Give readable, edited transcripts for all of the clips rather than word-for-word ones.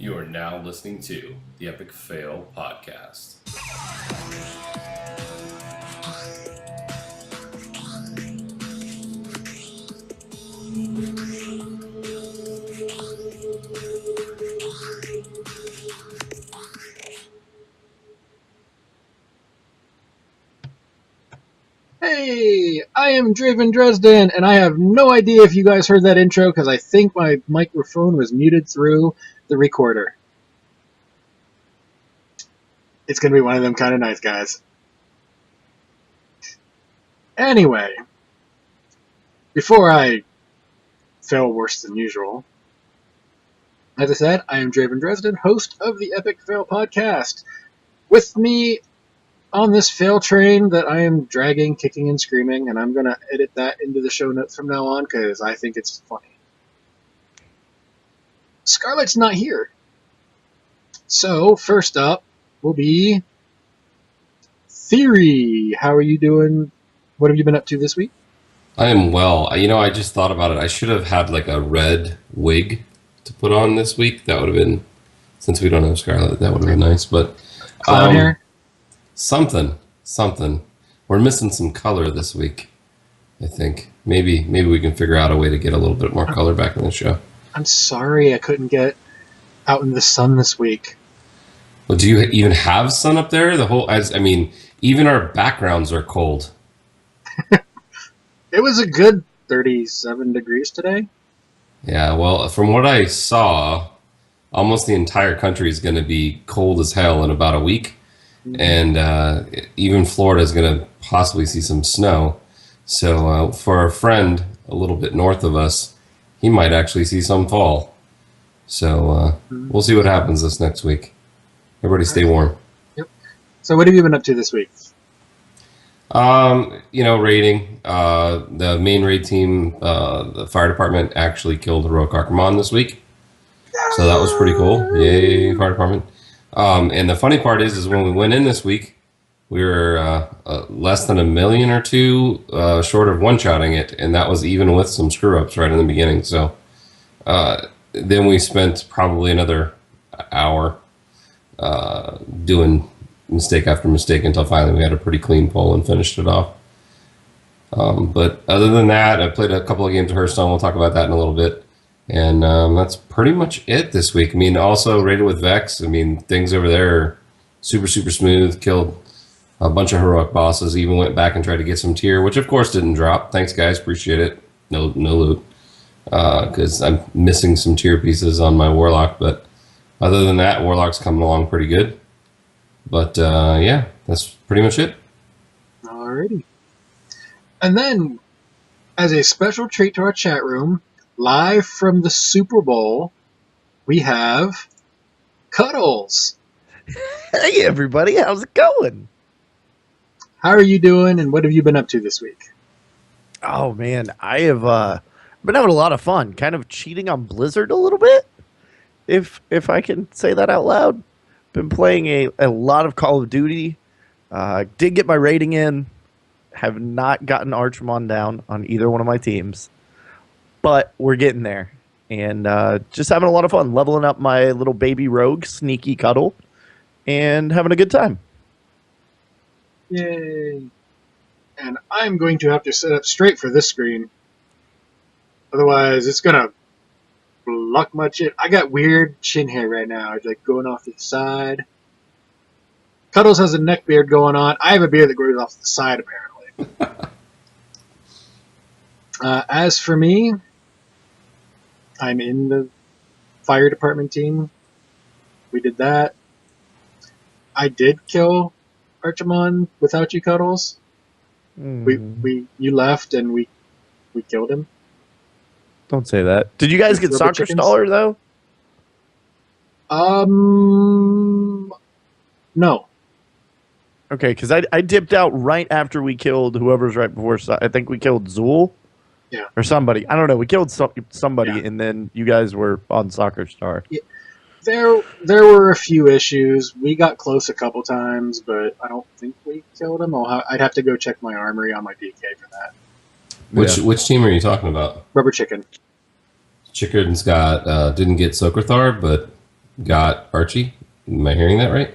You are now listening to the Epic Fail Podcast. Hey, I am Draven Dresden, and I have no idea if you guys heard that intro because I think my microphone was muted through the recorder. It's going to be one of them kind of nights, guys. Anyway, before I fail worse than usual, as I said, I am Draven Dresden, host of the Epic Fail Podcast. With me on this fail train that I am dragging, kicking, and screaming, and I'm going to edit that into the show notes from now on because I think it's funny. Scarlett's not here. So, first up will be Theory. How are you doing? What have you been up to this week? I am well. I just thought about it. I should have had like a red wig to put on this week. That would have been, since we don't have Scarlett, that would have been nice. But Clown hair? Something. We're missing some color this week, I think. Maybe we can figure out a way to get a little bit more color back in the show. I'm sorry I couldn't get out in the sun this week. Well, do you even have sun up there? Even our backgrounds are cold. It was a good 37 degrees today. Yeah, well, from what I saw, almost the entire country is going to be cold as hell in about a week. And even Florida is going to possibly see some snow. So for our friend a little bit north of us, he might actually see some fall. So we'll see what happens this next week. Everybody stay warm. Yep. So what have you been up to this week? Raiding. The main raid team, the fire department actually killed Heroic Archimon this week. So that was pretty cool. Yay, fire department. And the funny part is when we went in this week, we were less than $1 million or two short of one-shotting it, and that was even with some screw-ups right in the beginning. So then we spent probably another hour doing mistake after mistake until finally we had a pretty clean pull and finished it off. But other than that, I played a couple of games of Hearthstone. We'll talk about that in a little bit. And that's pretty much it this week. Also raided with Vex. Things over there are super, super smooth. Killed a bunch of heroic bosses. Even went back and tried to get some tier, which of course didn't drop. Thanks, guys. Appreciate it. No loot. Because I'm missing some tier pieces on my Warlock. But other than that, Warlock's coming along pretty good. But yeah, that's pretty much it. Alrighty. And then, as a special treat to our chat room, live from the Super Bowl, we have Cuddles. Hey everybody, how's it going? How are you doing, and what have you been up to this week? Oh man, I have been having a lot of fun, kind of cheating on Blizzard a little bit, if I can say that out loud. Been playing a lot of Call of Duty. Did get my rating in. Have not gotten Archimon down on either one of my teams. But we're getting there, and just having a lot of fun, leveling up my little baby rogue, Sneaky Cuddle, and having a good time. Yay. And I'm going to have to set up straight for this screen. Otherwise, it's going to block my chin. I got weird chin hair right now. It's like going off to the side. Cuddles has a neck beard going on. I have a beard that grows off the side, apparently. As for me, I'm in the fire department team. We did that. I did kill Archimon without you, Cuddles. You left and we killed him. Don't say that. Did you guys get Soccer Staller though? No. Okay, because I dipped out right after we killed whoever's right before. I think we killed Zool. Yeah. Or somebody. I don't know. We killed somebody, Yeah. and then you guys were on Soccer Star. Yeah. There were a few issues. We got close a couple times, but I don't think we killed him. I'd have to go check my armory on my DK for that. Which team are you talking about? Rubber Chicken. Chicken's got didn't get Sokerthar, but got Archie. Am I hearing that right?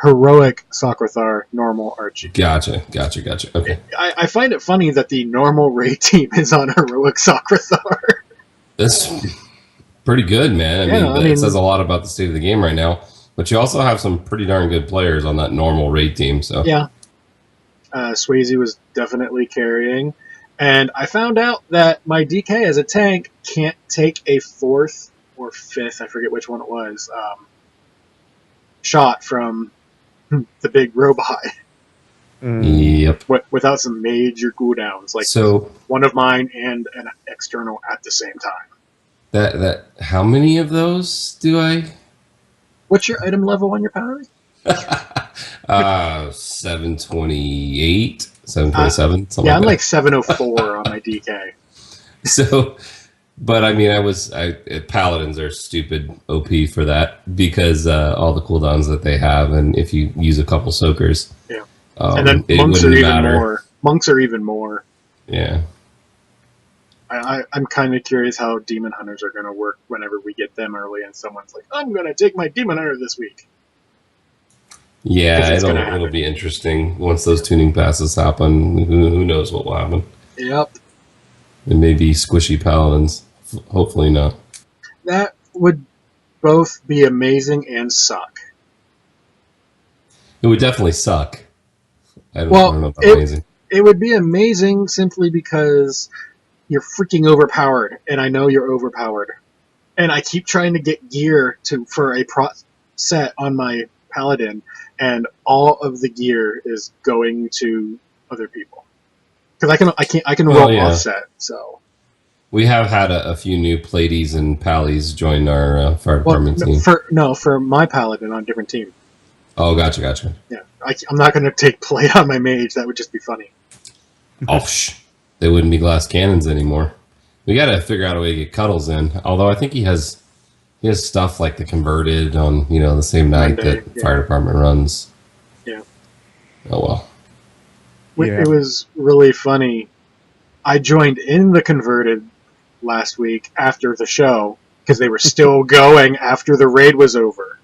Heroic Socrathar, normal Archie. Gotcha. Okay. I find it funny that the normal raid team is on Heroic Socrathar. That's pretty good, man. I mean, it says a lot about the state of the game right now. But you also have some pretty darn good players on that normal raid team. So yeah, Swayze was definitely carrying. And I found out that my DK as a tank can't take a 4th or 5th, I forget which one it was, shot from the big robot. Yep. Without some major cooldowns, like so one of mine and an external at the same time. That how many of those do I? What's your item level on your power? 728, 727, something yeah, like I'm that. like 704 on my DK. So, but I mean, paladins are stupid OP for that because all the cooldowns that they have, and if you use a couple soakers, yeah, and then monks are even more. Monks are even more. Yeah. I'm kind of curious how demon hunters are going to work whenever we get them early, and someone's like, "I'm going to take my demon hunter this week." Yeah, it'll be interesting once those tuning passes happen. Who knows what will happen? Yep. It may be squishy paladins. Hopefully not. That would both be amazing and suck. It would definitely suck. I don't know about amazing. It would be amazing simply because you're freaking overpowered, and I know you're overpowered. And I keep trying to get gear for a set on my paladin, and all of the gear is going to other people because I can roll offset. So we have had a few new Pladies and Pallies join our fire department team. For my paladin on a different team. Oh, gotcha. Yeah, I'm not going to take plate on my mage. That would just be funny. Oh, they wouldn't be glass cannons anymore. We got to figure out a way to get Cuddles in. Although I think he has stuff like the converted on the same night that fire department runs. Yeah. Oh well. It was really funny. I joined in the converted last week after the show because they were still going after the raid was over.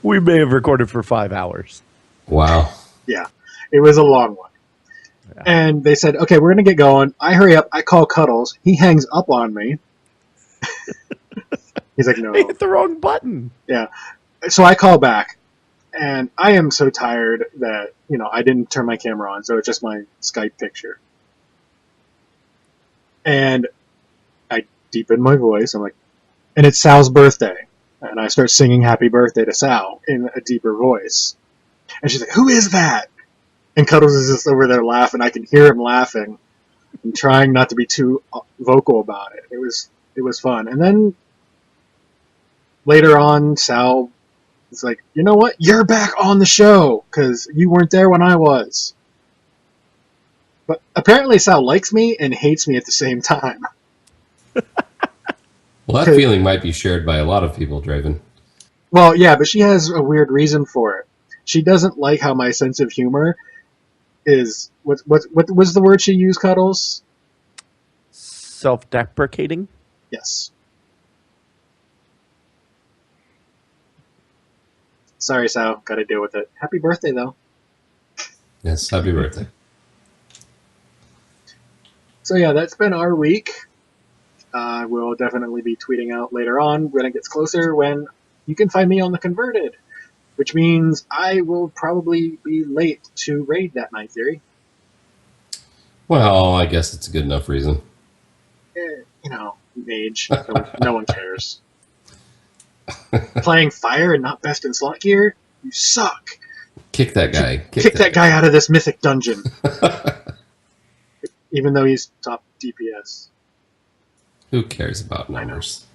We may have recorded for 5 hours. Wow. Yeah, it was a long one. Yeah. And they said, "Okay, we're going to get going." I hurry up. I call Cuddles. He hangs up on me. He's like, "No." I hit the wrong button. Yeah. So I call back. And I am so tired that, I didn't turn my camera on, so it's just my Skype picture. And I deepen my voice. I'm like, and it's Sal's birthday. And I start singing happy birthday to Sal in a deeper voice. And she's like, "Who is that?" And Cuddles is just over there laughing. I can hear him laughing and trying not to be too vocal about it. It was fun. And then later on, Sal is like, "You know what? You're back on the show because you weren't there when I was." But apparently Sal likes me and hates me at the same time. Well, that feeling might be shared by a lot of people, Draven. Well, yeah, but she has a weird reason for it. She doesn't like how my sense of humor is... What was the word she used, Cuddles? Self-deprecating? Yes. Sorry, Sal. Gotta deal with it. Happy birthday, though. Yes, happy birthday. So yeah, that's been our week. We'll definitely be tweeting out later on when it gets closer when you can find me on the Converted, which means I will probably be late to raid that night, Theory. Well, I guess it's a good enough reason. Mage. No one cares. Playing fire and not best in slot gear? You suck. Kick that guy. Kick that guy out of this mythic dungeon. Even though he's top DPS. Who cares about numbers?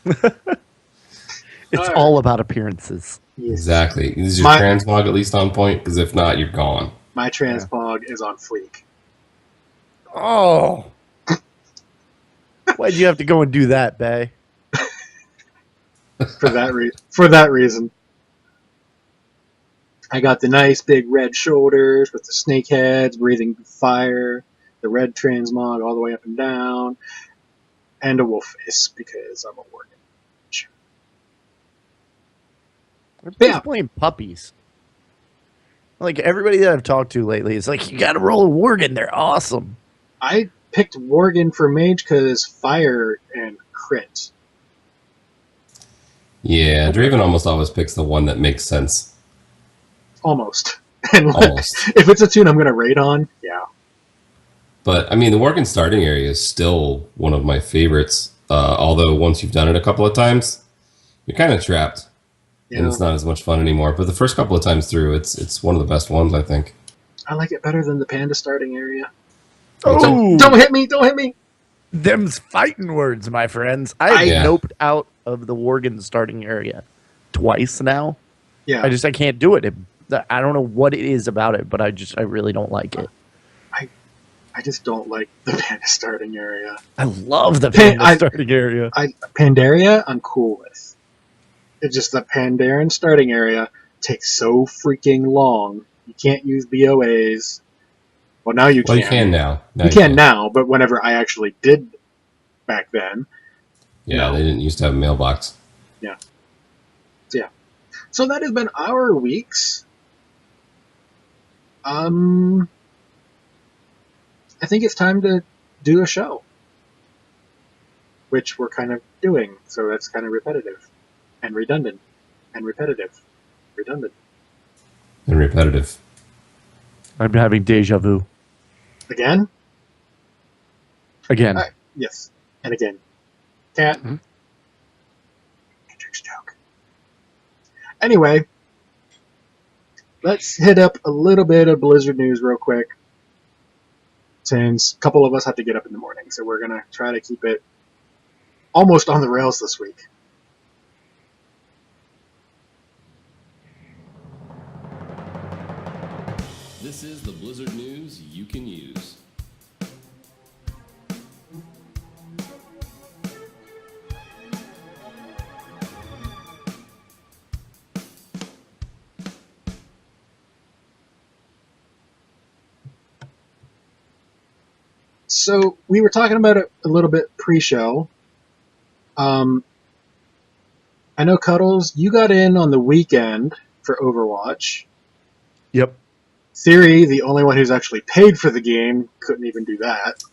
It's all about appearances. Yes. Exactly. Is your transmog at least on point? Because if not, you're gone. My transmog is on fleek. Oh. Why'd you have to go and do that, Bay? For that reason. I got the nice big red shoulders with the snake heads, breathing fire, the red transmog all the way up and down, and a wolf face because I'm a warrior. Everybody's playing puppies. Like, everybody that I've talked to lately is like, you got to roll a Worgen. They're awesome. I picked Worgen for Mage because fire and crit. Yeah, Draven almost always picks the one that makes sense. Almost. And Almost. if it's a tune I'm going to raid on, yeah. But, I mean, the Worgen starting area is still one of my favorites. Although once you've done it a couple of times, you're kind of trapped. Yeah. And it's not as much fun anymore. But the first couple of times through, it's one of the best ones, I think. I like it better than the Panda starting area. Oh! Don't hit me! Don't hit me! Them's fighting words, my friends. I noped out of the Worgen starting area twice now. Yeah. I can't do it. I don't know what it is about it, but I really don't like it. I just don't like the Panda starting area. I love the Panda starting area. Pandaria, I'm cool with. It's just the Pandaren starting area takes so freaking long. You can't use BOAs. Well, now you can. Well, you can now. You can now, but whenever I actually did back then. Yeah, they didn't used to have a mailbox. Yeah. So that has been our weeks. I think it's time to do a show. Which we're kind of doing, so that's kind of repetitive. And redundant. And repetitive. Redundant. And repetitive. I'm having deja vu. Again? Again. Yes. And again. Cat. Mm-hmm. Matrix joke. Anyway. Let's hit up a little bit of Blizzard news real quick. Since a couple of us have to get up in the morning. So we're going to try to keep it almost on the rails this week. This is the Blizzard news you can use. So we were talking about it a little bit pre-show. I know, Cuddles, you got in on the weekend for Overwatch. Yep. Theory, the only one who's actually paid for the game, couldn't even do that.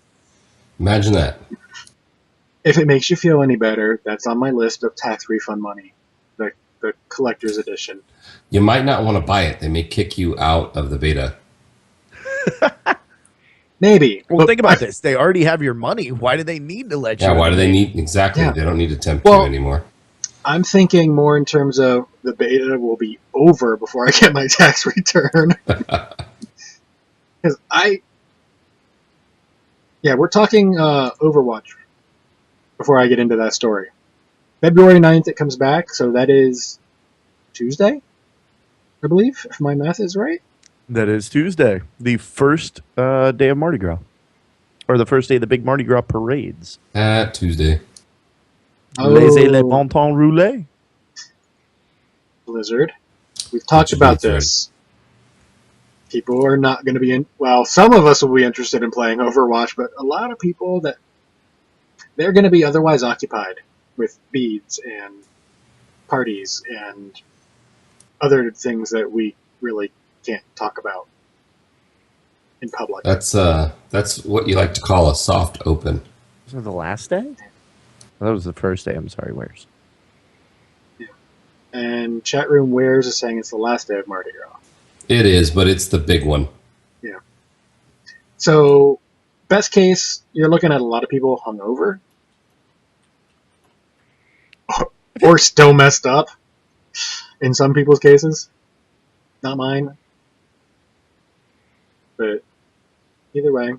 Imagine that. If it makes you feel any better, that's on my list of tax refund money. The collector's edition. You might not want to buy it. They may kick you out of the beta. Maybe. Well, think about this. They already have your money. Why do they need to let you? Yeah, why do they need... Exactly. Yeah. They don't need to tempt you anymore. I'm thinking more in terms of the beta will be over before I get my tax return. Because we're talking Overwatch before I get into that story. February 9th it comes back, so that is Tuesday, I believe, if my math is right. That is Tuesday, the first day of Mardi Gras. Or the first day of the big Mardi Gras parades. Tuesday. Laissez les bon temps rouler. Blizzard. We've talked about this. People are not going to be in... Well, some of us will be interested in playing Overwatch, but a lot of people that... They're going to be otherwise occupied with beads and parties and other things that we really can't talk about in public. That's what you like to call a soft open. Was it the last day? That was the first day. I'm sorry, Wares. Yeah. And chat room Wares is saying it's the last day of Mardi Gras. It is, but it's the big one. Yeah. So, best case, you're looking at a lot of people hungover. Or still messed up. In some people's cases. Not mine. But either way.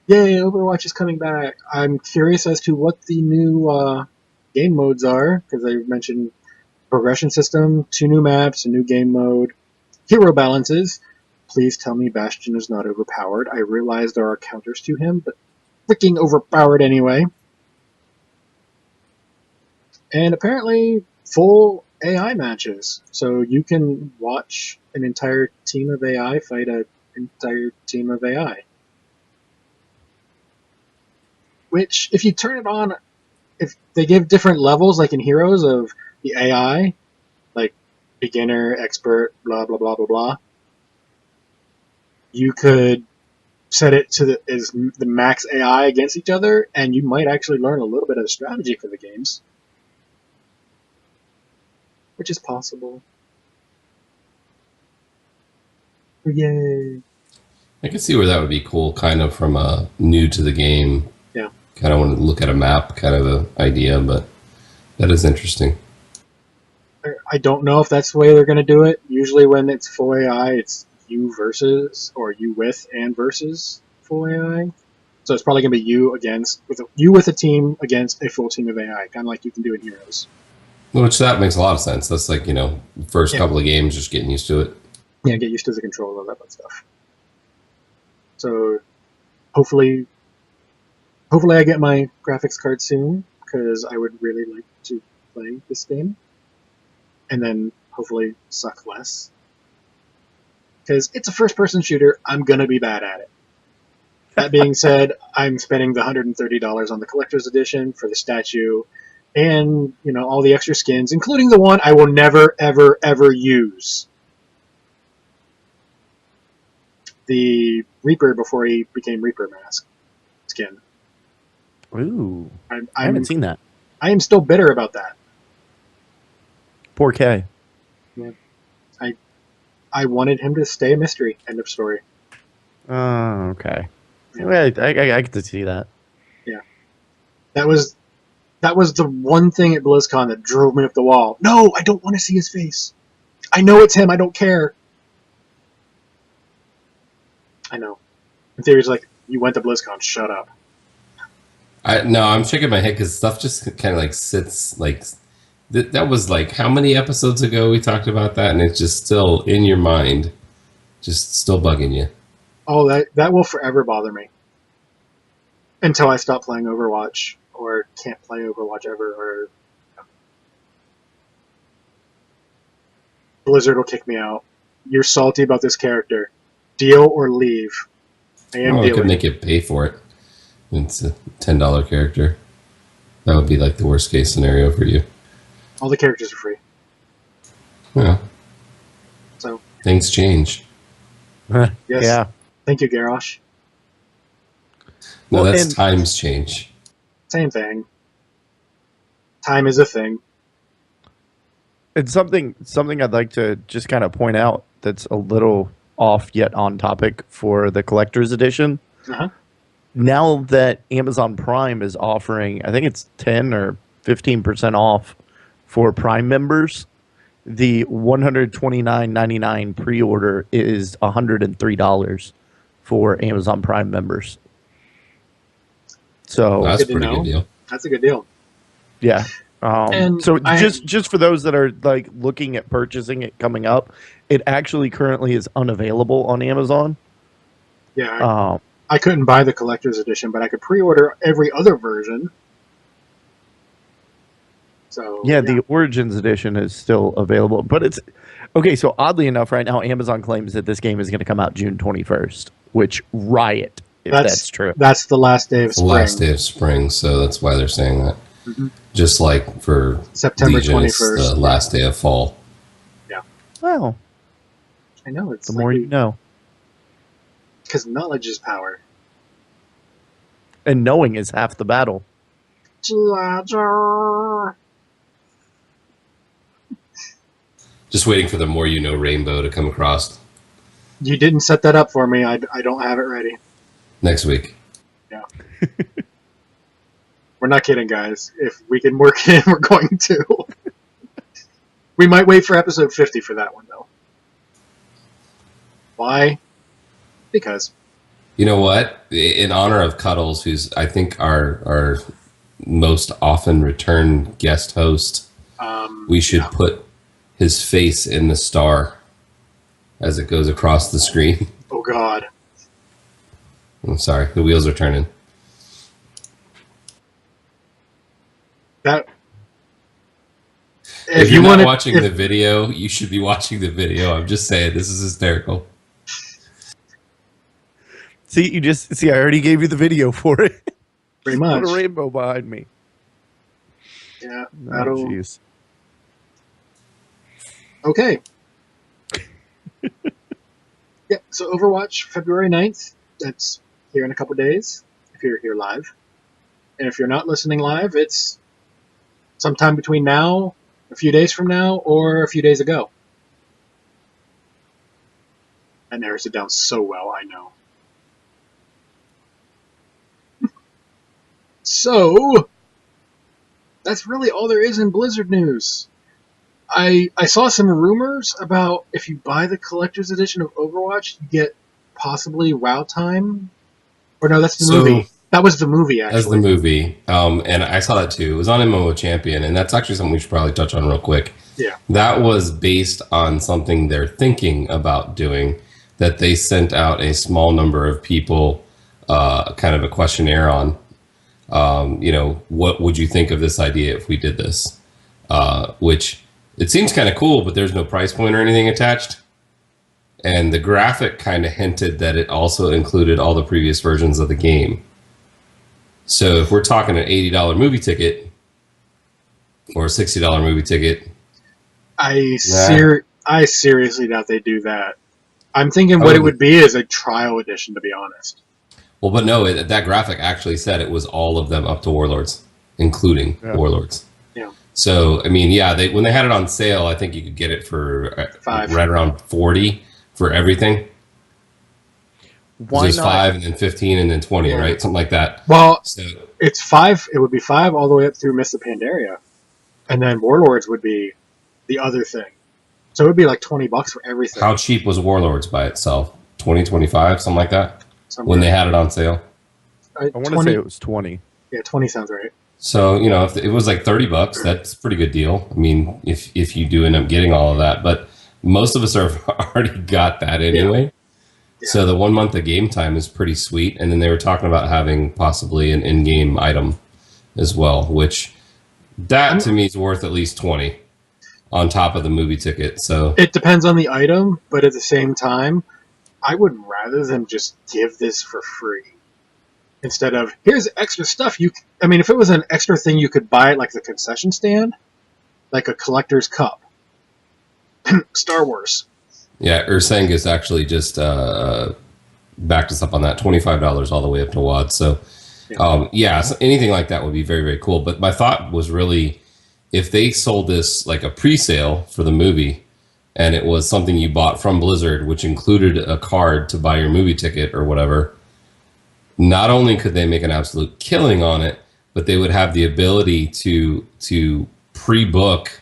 Yay, Overwatch is coming back. I'm curious as to what the new game modes are, because they mentioned progression system, 2 new maps, a new game mode, hero balances. Please tell me Bastion is not overpowered. I realize there are counters to him, but freaking overpowered anyway. And apparently full AI matches. So you can watch an entire team of AI fight an entire team of AI. Which, if you turn it on, if they give different levels, like in Heroes, of the AI, beginner, expert, blah blah blah blah blah. You could set it to the max AI against each other, and you might actually learn a little bit of strategy for the games, which is possible. Yay! I can see where that would be cool, kind of from a new to the game. Yeah. Kind of want to look at a map, kind of the idea, but that is interesting. I don't know if that's the way they're going to do it. Usually when it's full AI, it's you versus, or you with and versus full AI. So it's probably going to be you with a team against a full team of AI, kind of like you can do in Heroes. Which that makes a lot of sense. That's like, first couple of games, just getting used to it. Yeah, get used to the control of that stuff. So hopefully I get my graphics card soon, because I would really like to play this game. And then hopefully suck less. Because it's a first-person shooter, I'm going to be bad at it. That being said, I'm spending the $130 on the collector's edition for the statue, and all the extra skins, including the one I will never, ever, ever use. The Reaper before he became Reaper mask skin. Ooh, I haven't seen that. I am still bitter about that. 4K. Yeah. I wanted him to stay a mystery. End of story. Oh, okay. Yeah. I get to see that. Yeah. That was the one thing at BlizzCon that drove me up the wall. No, I don't want to see his face. I know it's him. I don't care. I know. In theory, it's like, you went to BlizzCon. Shut up. I'm shaking my head because stuff just kind of like sits like... That was like, how many episodes ago we talked about that, and it's just still in your mind, just still bugging you. Oh, that will forever bother me. Until I stop playing Overwatch, or can't play Overwatch ever, or... Blizzard will kick me out. You're salty about this character. Deal or leave. I am They dealing. could make you pay for it. It's a $10 character. That would be like the worst case scenario for you. All the characters are free. Yeah. So things change. yes. Yeah. Thank you, Garrosh. No, Well, that's times change. Same thing. Time is a thing. It's something I'd like to just kind of point out that's a little off yet on topic for the collector's edition. Uh-huh. Now that Amazon Prime is offering, I think it's 10 or 15% off for Prime members, the $129.99 pre-order is $103 for Amazon Prime members. So That's a Good to pretty know. good deal. That's a good deal. yeah. And So just for those that are like looking at purchasing it coming up, it actually currently is unavailable on Amazon. Yeah, I couldn't buy the collector's edition, but I could pre-order every other version. So Yeah, the Origins edition is still available, but it's okay. So oddly enough, right now Amazon claims that this game is going to come out June 21st, which riot if that's true. That's the last day of It's the spring. last day of spring, so that's why they're saying that. Mhm. Just like for September Legion, it's 21st. the last day of fall. Well, I know, it's the more you know, because knowledge is power. and knowing is half the battle. Just waiting for the more you know rainbow to come across You didn't set that up for me. I don't have it ready. next week. We're not kidding, guys. If we can work it in, we're going to. We might wait for episode 50 for that one, though. Why? Because. You know what? In honor of Cuddles, who's I think our most often returned guest host, we should put his face in the star as it goes across the screen. Oh, God. I'm sorry, the wheels are turning. That. If you're not watching the video, you should be watching the video. I'm just saying, this is hysterical. See, I already gave you the video for it. Pretty much. Put a rainbow behind me. Yeah. Oh, jeez. Okay. Yeah, so Overwatch, February 9th. That's here in a couple days, if you're here live. And if you're not listening live, it's sometime between now, a few days from now, or a few days ago. That narrows it down so well, I know. So, that's really all there is in Blizzard news. I saw some rumors about if you buy the collector's edition of Overwatch, you get possibly WoW time. Or no, that's the movie. That was the movie, actually. That's the movie. And I saw that too. It was on MMO Champion, and that's actually something we should probably touch on real quick. Yeah. That was based on something they're thinking about doing, that they sent out a small number of people kind of a questionnaire on. What would you think of this idea if we did this? Which it seems kind of cool, but there's no price point or anything attached. And the graphic kind of hinted that it also included all the previous versions of the game. So if we're talking an $80 movie ticket or a $60 movie ticket, I seriously doubt they do that. I'm thinking what it would be is a trial edition, to be honest. Well, but no, that graphic actually said it was all of them up to Warlords, including Warlords. Yeah. So, I mean, when they had it on sale, I think you could get it for right around 40 for everything. Why not? 5 and then 15 and then 20, Yeah. right? Something like that. Well, So, it's 5. It would be 5 all the way up through Mists of Pandaria. And then Warlords would be the other thing. So it would be like $20 for everything. how cheap was Warlords by itself? 20, 25, something like that? Somewhere. When they had it on sale? I want to say it was 20. Yeah, 20 sounds right. So, if it was like $30, that's a pretty good deal. I mean, if you do end up getting all of that, but most of us have already got that anyway. Yeah. So the 1 month of game time is pretty sweet. And then they were talking about having possibly an in-game item as well, which that to me is worth at least 20 on top of the movie ticket. So It depends on the item, but at the same time, I would rather them just give this for free. Instead of, here's extra stuff. If it was an extra thing you could buy at like the concession stand, like a collector's cup. Star Wars. yeah, Ursangus actually just backed us up on that, $25 all the way up to WAD. So so anything like that would be very, very cool. But my thought was really, if they sold this like a pre-sale for the movie, and it was something you bought from Blizzard, which included a card to buy your movie ticket or whatever, not only could they make an absolute killing on it, but they would have the ability to pre-book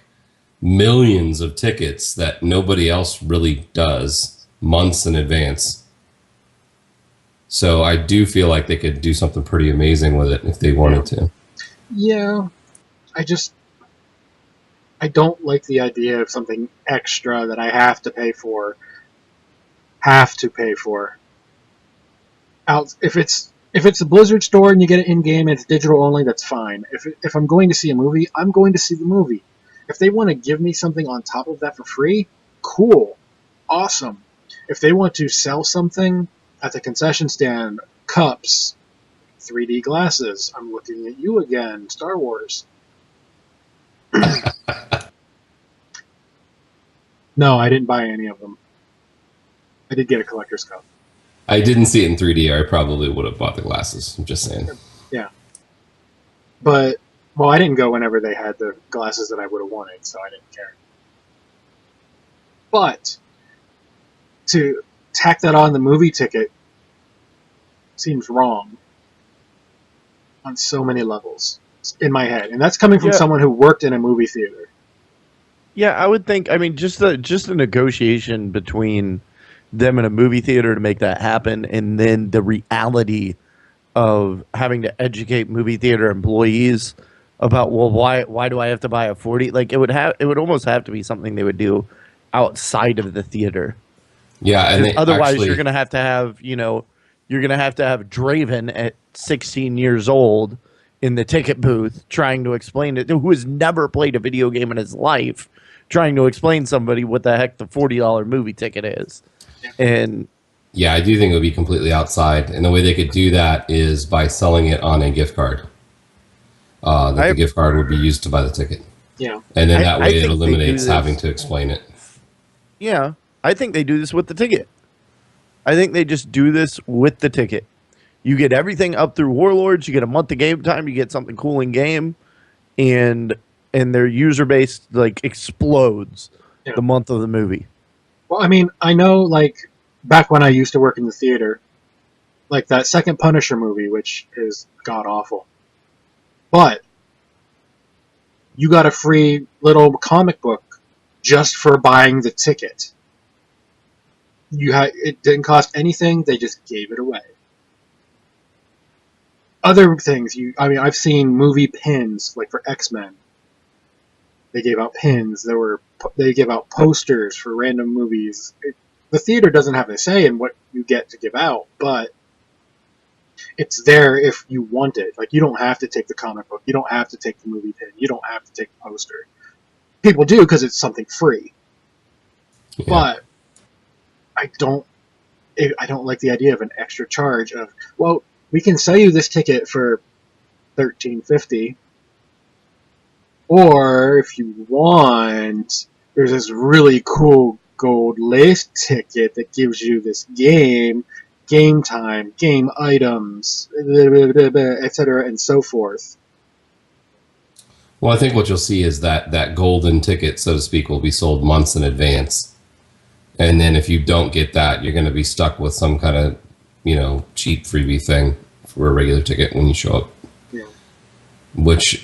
millions of tickets that nobody else really does months in advance. So I do feel like they could do something pretty amazing with it if they wanted to. Yeah. I don't like the idea of something extra that I have to pay for. If it's a Blizzard store and you get it in game and it's digital only, that's fine. If I'm going to see a movie, I'm going to see the movie. If they want to give me something on top of that for free, cool, awesome. If they want to sell something at the concession stand, cups, 3D glasses, I'm looking at you again, Star Wars. No, I didn't buy any of them. I did get a collector's cup. I didn't see it in 3D, or I probably would have bought the glasses. I'm just saying. Yeah. But, well, I didn't go whenever they had the glasses that I would have wanted, so I didn't care. But, to tack that on the movie ticket seems wrong on so many levels in my head. And that's coming from someone who worked in a movie theater. Yeah, I would think, just the negotiation between them and a movie theater to make that happen, and then the reality of having to educate movie theater employees about, well, why do I have to buy a 40? Like, it would almost have to be something they would do outside of the theater. Yeah, and otherwise you're going to have Draven at 16 years old in the ticket booth trying to explain it, who has never played a video game in his life, trying to explain somebody what the heck the $40 movie ticket is. And yeah, I do think it would be completely outside. And the way they could do that is by selling it on a gift card. The gift card would be used to buy the ticket. Yeah. And then that way it eliminates having to explain it. Yeah, I think they do this with the ticket. I think they just do this with the ticket. You get everything up through Warlords. You get a month of game time. You get something cool in game, and their user base like explodes Yeah. the month of the movie. Well, I mean, I know, like, back when I used to work in the theater, like that second Punisher movie, which is god awful, but you got a free little comic book just for buying the ticket. It didn't cost anything; they just gave it away. Other things, I've seen movie pins, like for X-Men. They gave out pins. They give out posters for random movies. The theater doesn't have a say in what you get to give out, but it's there if you want it. Like, you don't have to take the comic book. You don't have to take the movie pin. You don't have to take the poster. People do because it's something free. Yeah. But I don't like the idea of an extra charge of, well, we can sell you this ticket for $13.50, or if you want, there's this really cool gold lace ticket that gives you this game time, game items, etc., and so forth. Well, I think what you'll see is that golden ticket, so to speak, will be sold months in advance. And then if you don't get that, you're going to be stuck with some kind of, cheap freebie thing for a regular ticket when you show up. Yeah. Which,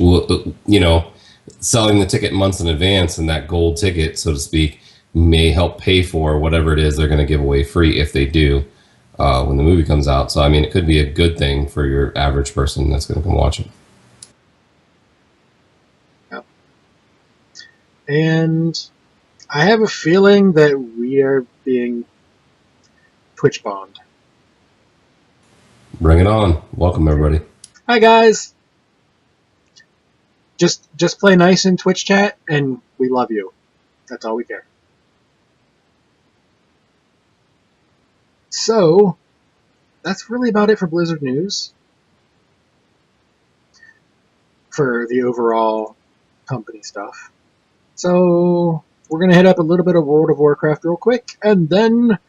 selling the ticket months in advance and that gold ticket, so to speak, may help pay for whatever it is they're going to give away free if they do when the movie comes out. So, I mean, it could be a good thing for your average person that's going to come watch it. Yep. And I have a feeling that we are being Twitch bombed. Bring it on. Welcome, everybody. Hi, guys. Just play nice in Twitch chat, and we love you. That's all we care. So, that's really about it for Blizzard news. For the overall company stuff. So, we're going to hit up a little bit of World of Warcraft real quick, and then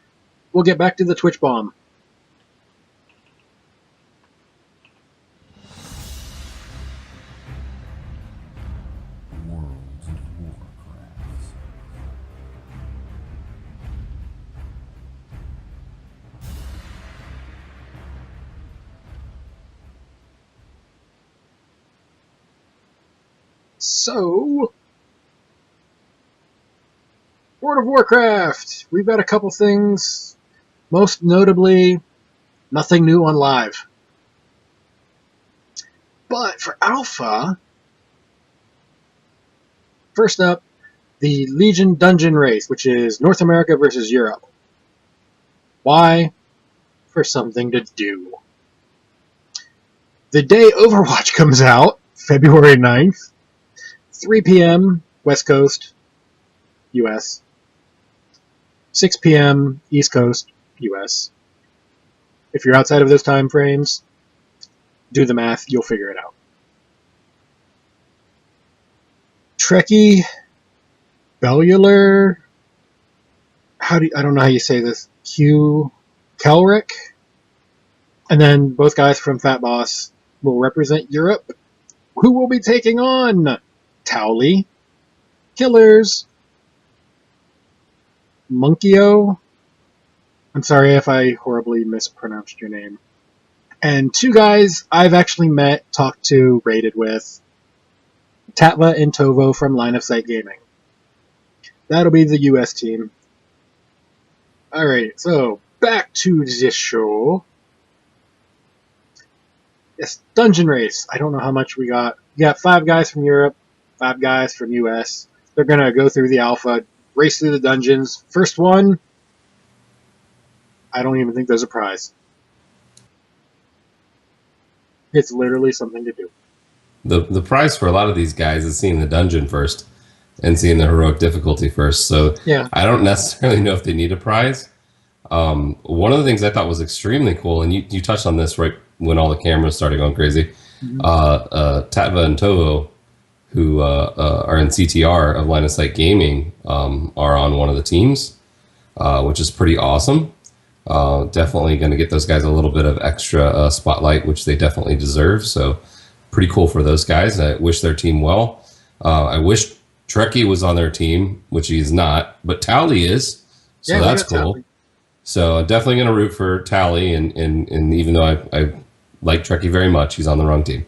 we'll get back to the Twitch bomb. So, World of Warcraft! We've got a couple things, most notably, nothing new on live. But for Alpha, first up, the Legion Dungeon Race, which is North America versus Europe. Why? For something to do. The day Overwatch comes out, February 9th, 3 p.m. West Coast, U.S. 6 p.m. East Coast, U.S. If you're outside of those time frames, do the math, you'll figure it out. Trekkie, Bellular, I don't know how you say this, Kelric, and then both guys from Fat Boss will represent Europe, who will be taking on Towley, Killers, Monkio, I'm sorry if I horribly mispronounced your name, and two guys I've actually met, talked to, raided with, Tatva and Tovo from Line of Sight Gaming. That'll be the US team. Alright, so back to the show. Yes, Dungeon Race. I don't know how much we got. We got 5 guys from Europe, 5 guys from US. They're going to go through the alpha, race through the dungeons. First one, I don't even think there's a prize. It's literally something to do. The prize for a lot of these guys is seeing the dungeon first and seeing the heroic difficulty first. So yeah. I don't necessarily know if they need a prize. One of the things I thought was extremely cool, and you touched on this right when all the cameras started going crazy, Tatva and Tovo, who are in CTR of Line of Sight Gaming, are on one of the teams. which is pretty awesome. Definitely going to get those guys a little bit of extra spotlight, which they definitely deserve. So pretty cool for those guys. I wish their team well. I wish Trekkie was on their team, which he's not, but Tally is. So Yeah, we that's got cool. Tally. So I'm definitely going to root for Tally. And even though I like Trekkie very much, he's on the wrong team.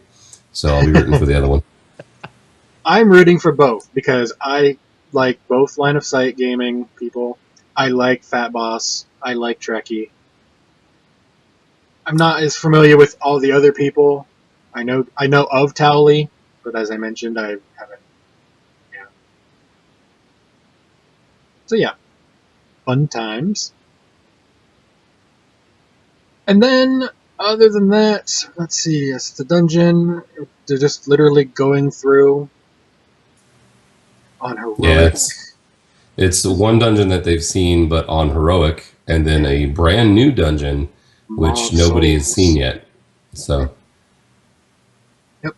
So I'll be rooting for the other one. I'm rooting for both because I like both line of sight gaming people. I like Fat Boss. I like Trekkie. I'm not as familiar with all the other people. I know of Towley, but as I mentioned, I haven't. Yeah. So yeah, fun times. And then, other than that, let's see. It's the dungeon. They're just literally going through on heroic. Yeah, it's one dungeon that they've seen, but on heroic, and then a brand new dungeon which nobody has seen yet. So, yep,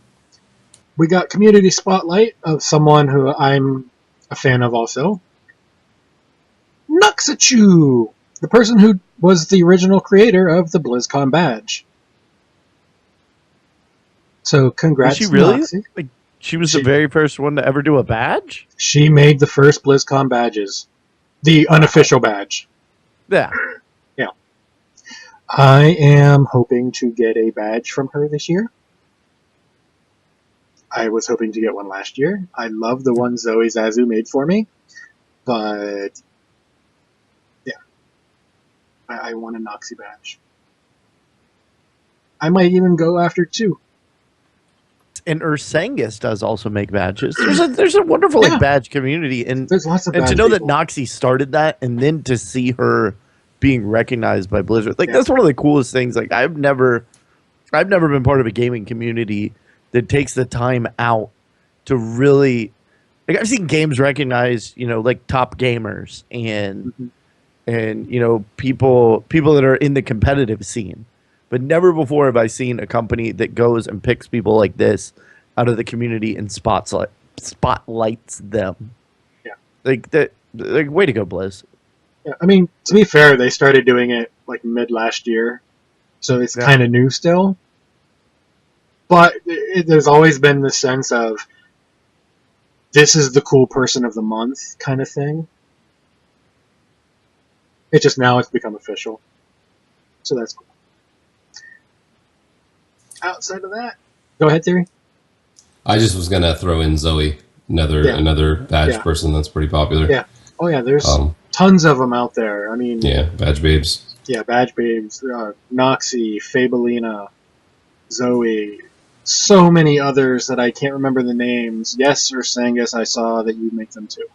we got community spotlight of someone who I'm a fan of also. Nuxachu, the person who was the original creator of the BlizzCon badge. So congrats, Was she really? Noxie. Like, she was the very first one to ever do a badge? She made the first BlizzCon badges. The unofficial badge. Yeah. Yeah. I am hoping to get a badge from her this year. I was hoping to get one last year. I love the one Zoe Zazu made for me. But, yeah. I want a Noxie badge. I might even go after two. And Ursangus does also make badges. There's a wonderful like badge community, and there's lots of and badge to know people. that Noxie started that, and then to see her being recognized by Blizzard, like that's one of the coolest things. Like I've never been part of a gaming community that takes the time out to really like I've seen games recognize, like top gamers and people that are in the competitive scene. But never before have I seen a company that goes and picks people like this out of the community and spotlights them. Yeah. Like that. Like way to go, Blizz. Yeah, I mean, to be fair, they started doing it like mid last year, so it's kind of new still. But there's always been this sense of this is the cool person of the month kind of thing. It just now it's become official, so that's cool. Outside of that, go ahead, Theory. I just was gonna throw in Zoe, another badge person that's pretty popular. Yeah. Oh yeah, there's tons of them out there. I mean, badge babes. Yeah, badge babes, Noxie, Fabelina, Zoe, so many others that I can't remember the names. Yes, Ursangus, I saw that you make them too.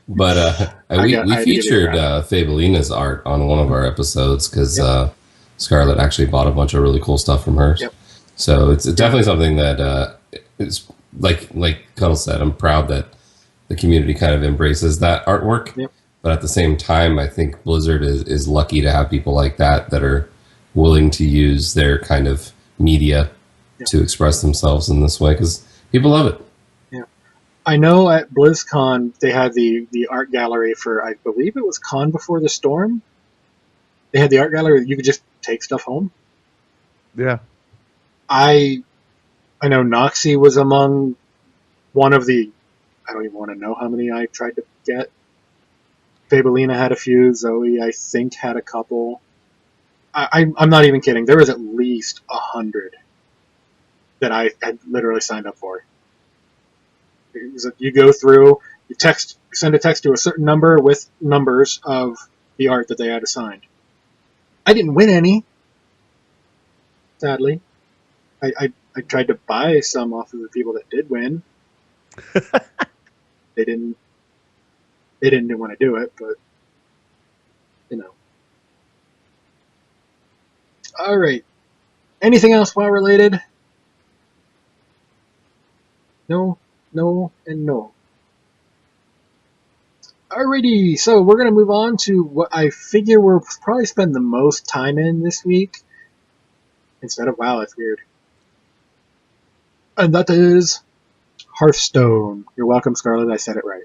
But we featured Fabelina's art on one of our episodes because Scarlett actually bought a bunch of really cool stuff from her. Yep. So it's definitely something that is like Cuddle said. I'm proud that the community kind of embraces that artwork. Yep. But at the same time, I think Blizzard is lucky to have people like that are willing to use their kind of media to express themselves in this way because people love it. I know at BlizzCon they had the art gallery for, I believe it was Con Before the Storm. They had the art gallery that you could just take stuff home. Yeah. I know Noxie was among one of the, I don't even want to know how many I tried to get. Fabelina had a few. Zoe, I think, had a couple. I'm not even kidding. There was at least 100 that I had literally signed up for. You go through, send a text to a certain number with numbers of the art that they had assigned. I didn't win any, sadly. I tried to buy some off of the people that did win. They didn't want to do it, but All right. Anything else WoW related? No, and no. Alrighty, so we're going to move on to what I figure we'll probably spend the most time in this week. Instead of WoW, that's weird. And that is Hearthstone. You're welcome, Scarlett, I said it right.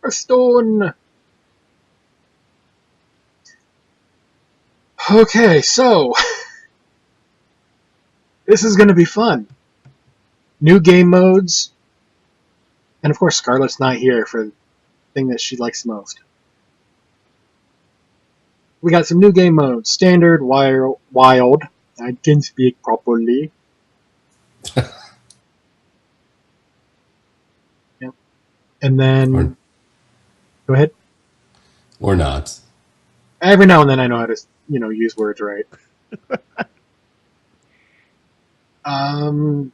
Hearthstone. Okay, so this is going to be fun. New game modes. And of course, Scarlett's not here for the thing that she likes most. We got some new game modes. Standard, wild. I can speak properly. Yep. And then... Go ahead. Or not. Every now and then I know how to, use words right.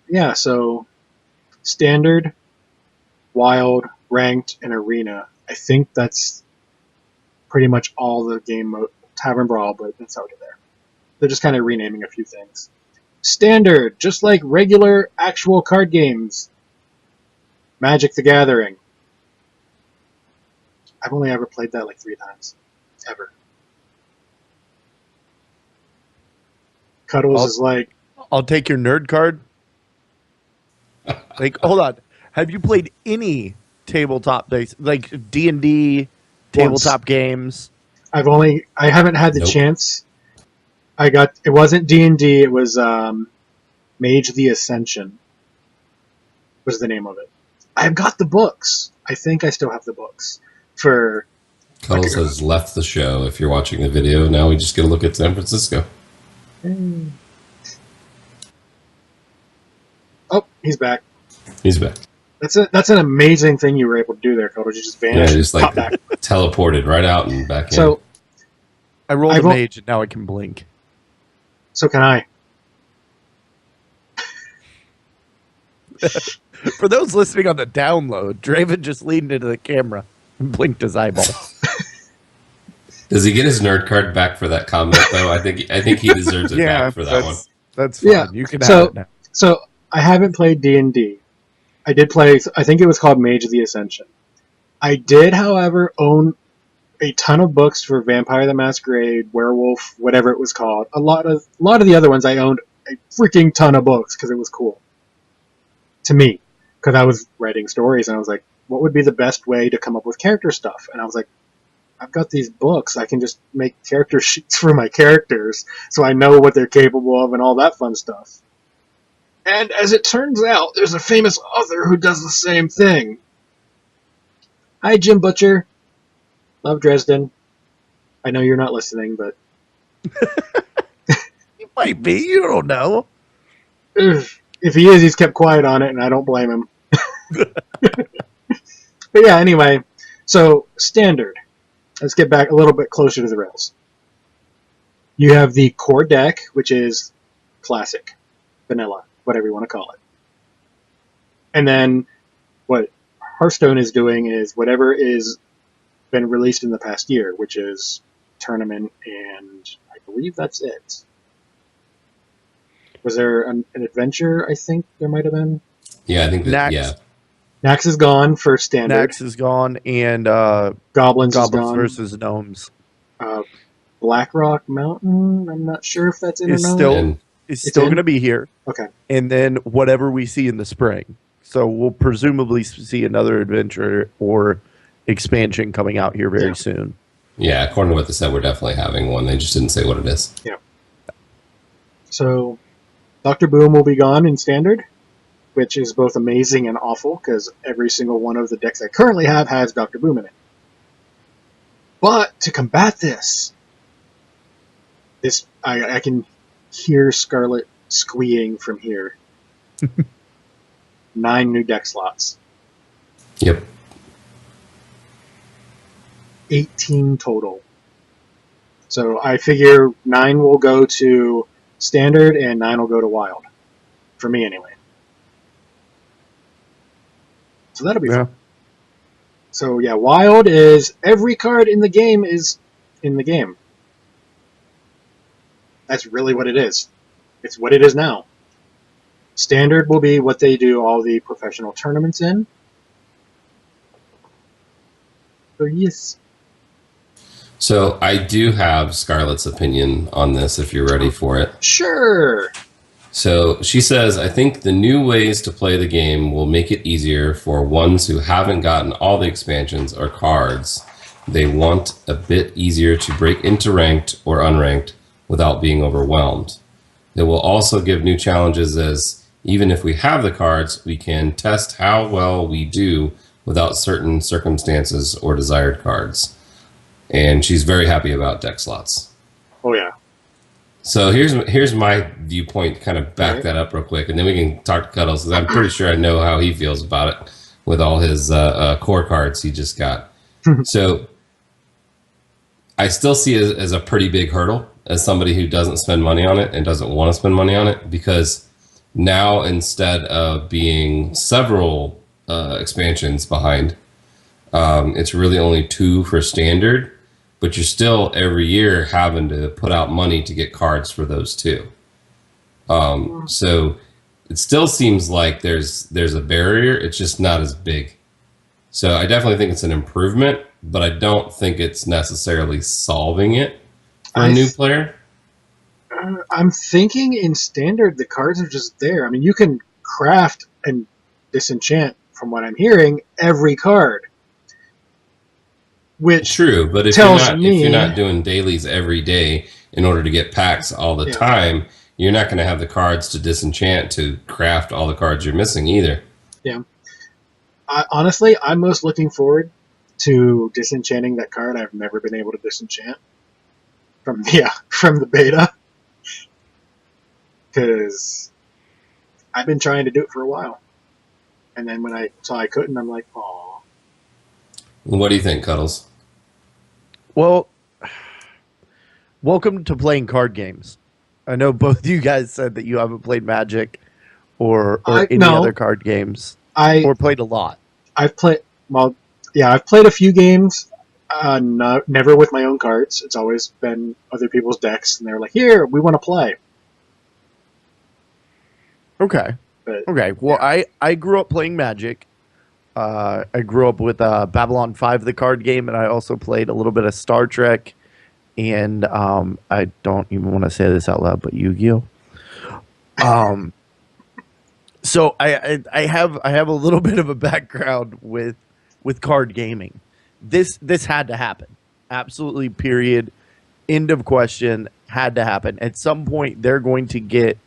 Yeah, so standard, wild, ranked, and arena. I think that's pretty much all the game mode. Tavern Brawl, but that's out of there. They're just kind of renaming a few things. Standard, just like regular actual card games. Magic the Gathering. I've only ever played that like 3 times. Ever. Cuddles is like... I'll take your nerd card. Like, hold on. Have you played any tabletop base, like D&D tabletop games? I haven't had the chance. It wasn't D&D, it was Mage the Ascension was the name of it. I've got the books. I think I still have the books. Cuddles has left the show. If you're watching the video, now we just get a look at San Francisco. Oh, he's back. He's back. That's an amazing thing you were able to do there, Cuddles. You just vanished. Yeah, just like teleported right out and back in. So I rolled a mage and now I can blink. So can I. For those listening on the download, Draven just leaned into the camera and blinked his eyeball. Does he get his nerd card back for that comment, though? I think he deserves it back for that one. That's fine. Yeah. You can have it now. So I haven't played D&D. I did play, I think it was called Mage of the Ascension. I did, however, own a ton of books for Vampire the Masquerade, Werewolf, whatever it was called. A lot of the other ones I owned a freaking ton of books because it was cool. To me. Because I was writing stories and I was like, what would be the best way to come up with character stuff? And I was like, I've got these books. I can just make character sheets for my characters so I know what they're capable of and all that fun stuff. And as it turns out, there's a famous author who does the same thing. Hi, Jim Butcher. Love Dresden. I know you're not listening, but... You might be. You don't know. If he is, he's kept quiet on it, and I don't blame him. But yeah, anyway. So, standard. Let's get back a little bit closer to the rails. You have the core deck, which is classic. Vanilla. Whatever you want to call it. And then what Hearthstone is doing is whatever is been released in the past year, which is tournament, and I believe that's it. Was there an adventure? I think there might have been. Yeah, I think that. Yeah. Nax is gone for standard. Nax is gone, and Goblins is gone. versus Gnomes. Blackrock Mountain. I'm not sure if that's in or not. It's still going to be here. Okay. And then whatever we see in the spring. So we'll presumably see another adventure or expansion coming out here very soon. Yeah, according to what they said, we're definitely having one. They just didn't say what it is. Yeah. So Dr. Boom will be gone in standard, which is both amazing and awful because every single one of the decks I currently have has Dr. Boom in it. But to combat this I can hear Scarlet squeeing from here. 9 new deck slots. Yep. 18 total. So I figure 9 will go to standard and 9 will go to wild. For me, anyway. So that'll be fun. So yeah, wild is every card in the game is in the game. That's really what it is. It's what it is now. Standard will be what they do all the professional tournaments in. So yes. So I do have Scarlett's opinion on this if you're ready for it. Sure. So she says, I think the new ways to play the game will make it easier for ones who haven't gotten all the expansions or cards. They want a bit easier to break into ranked or unranked without being overwhelmed. It will also give new challenges as even if we have the cards, we can test how well we do without certain circumstances or desired cards. And she's very happy about deck slots. Oh yeah. So here's my viewpoint. Kind of back that up real quick, and then we can talk to Cuddles, because I'm pretty sure I know how he feels about it with all his core cards he just got. So I still see it as a pretty big hurdle as somebody who doesn't spend money on it and doesn't want to spend money on it, because now instead of being several expansions behind, it's really only 2 for standard. But you're still every year having to put out money to get cards for those 2. So it still seems like there's a barrier. It's just not as big. So I definitely think it's an improvement, but I don't think it's necessarily solving it for a new player. I'm thinking in standard the cards are just there. I mean, you can craft and disenchant, from what I'm hearing, every card. Which true, but if you're not doing dailies every day in order to get packs all the time, you're not going to have the cards to disenchant to craft all the cards you're missing either. Yeah. Honestly, I'm most looking forward to disenchanting that card I've never been able to disenchant from the beta, because I've been trying to do it for a while, and then when I saw I couldn't, I'm like, "Aw." What do you think, Cuddles? Well, welcome to playing card games. I know both of you guys said that you haven't played Magic or any other card games, or played a lot. I've played a few games, never with my own cards. It's always been other people's decks, and they're like, "Here, we want to play." Okay. Well, I grew up playing Magic. I grew up with Babylon 5, the card game, and I also played a little bit of Star Trek, and I don't even want to say this out loud, but Yu-Gi-Oh! So I have a little bit of a background with card gaming. This had to happen. Absolutely, period. End of question. Had to happen. At some point, they're going to get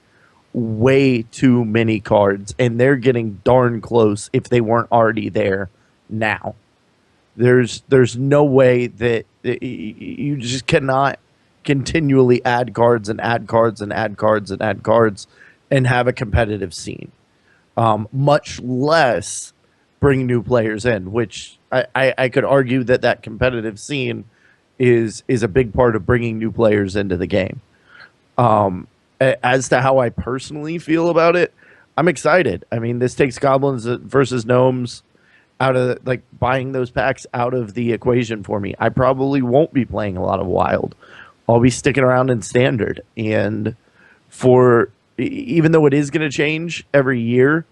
way too many cards, and they're getting darn close if they weren't already there now. There's no way that you just cannot continually add cards and add cards and add cards and add cards and have a competitive scene, much less bring new players in, which I could argue that competitive scene is a big part of bringing new players into the game. As to how I personally feel about it, I'm excited. I mean, this takes goblins versus gnomes out of buying those packs out of the equation for me. I probably won't be playing a lot of wild. I'll be sticking around in standard. And even though it is going to change every year,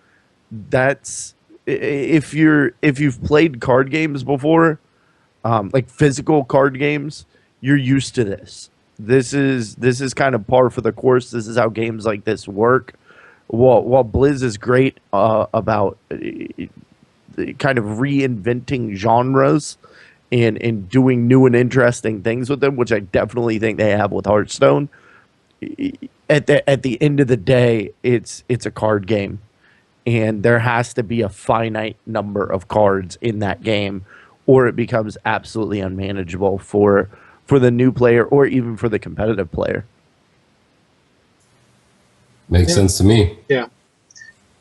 that's if you've played card games before, like physical card games, you're used to this. This is kind of par for the course. This is how games like this work. While Blizz is great about kind of reinventing genres and doing new and interesting things with them, which I definitely think they have with Hearthstone, at the end of the day, it's a card game, and there has to be a finite number of cards in that game, or it becomes absolutely unmanageable for the new player or even for the competitive player. Makes sense to me. Yeah.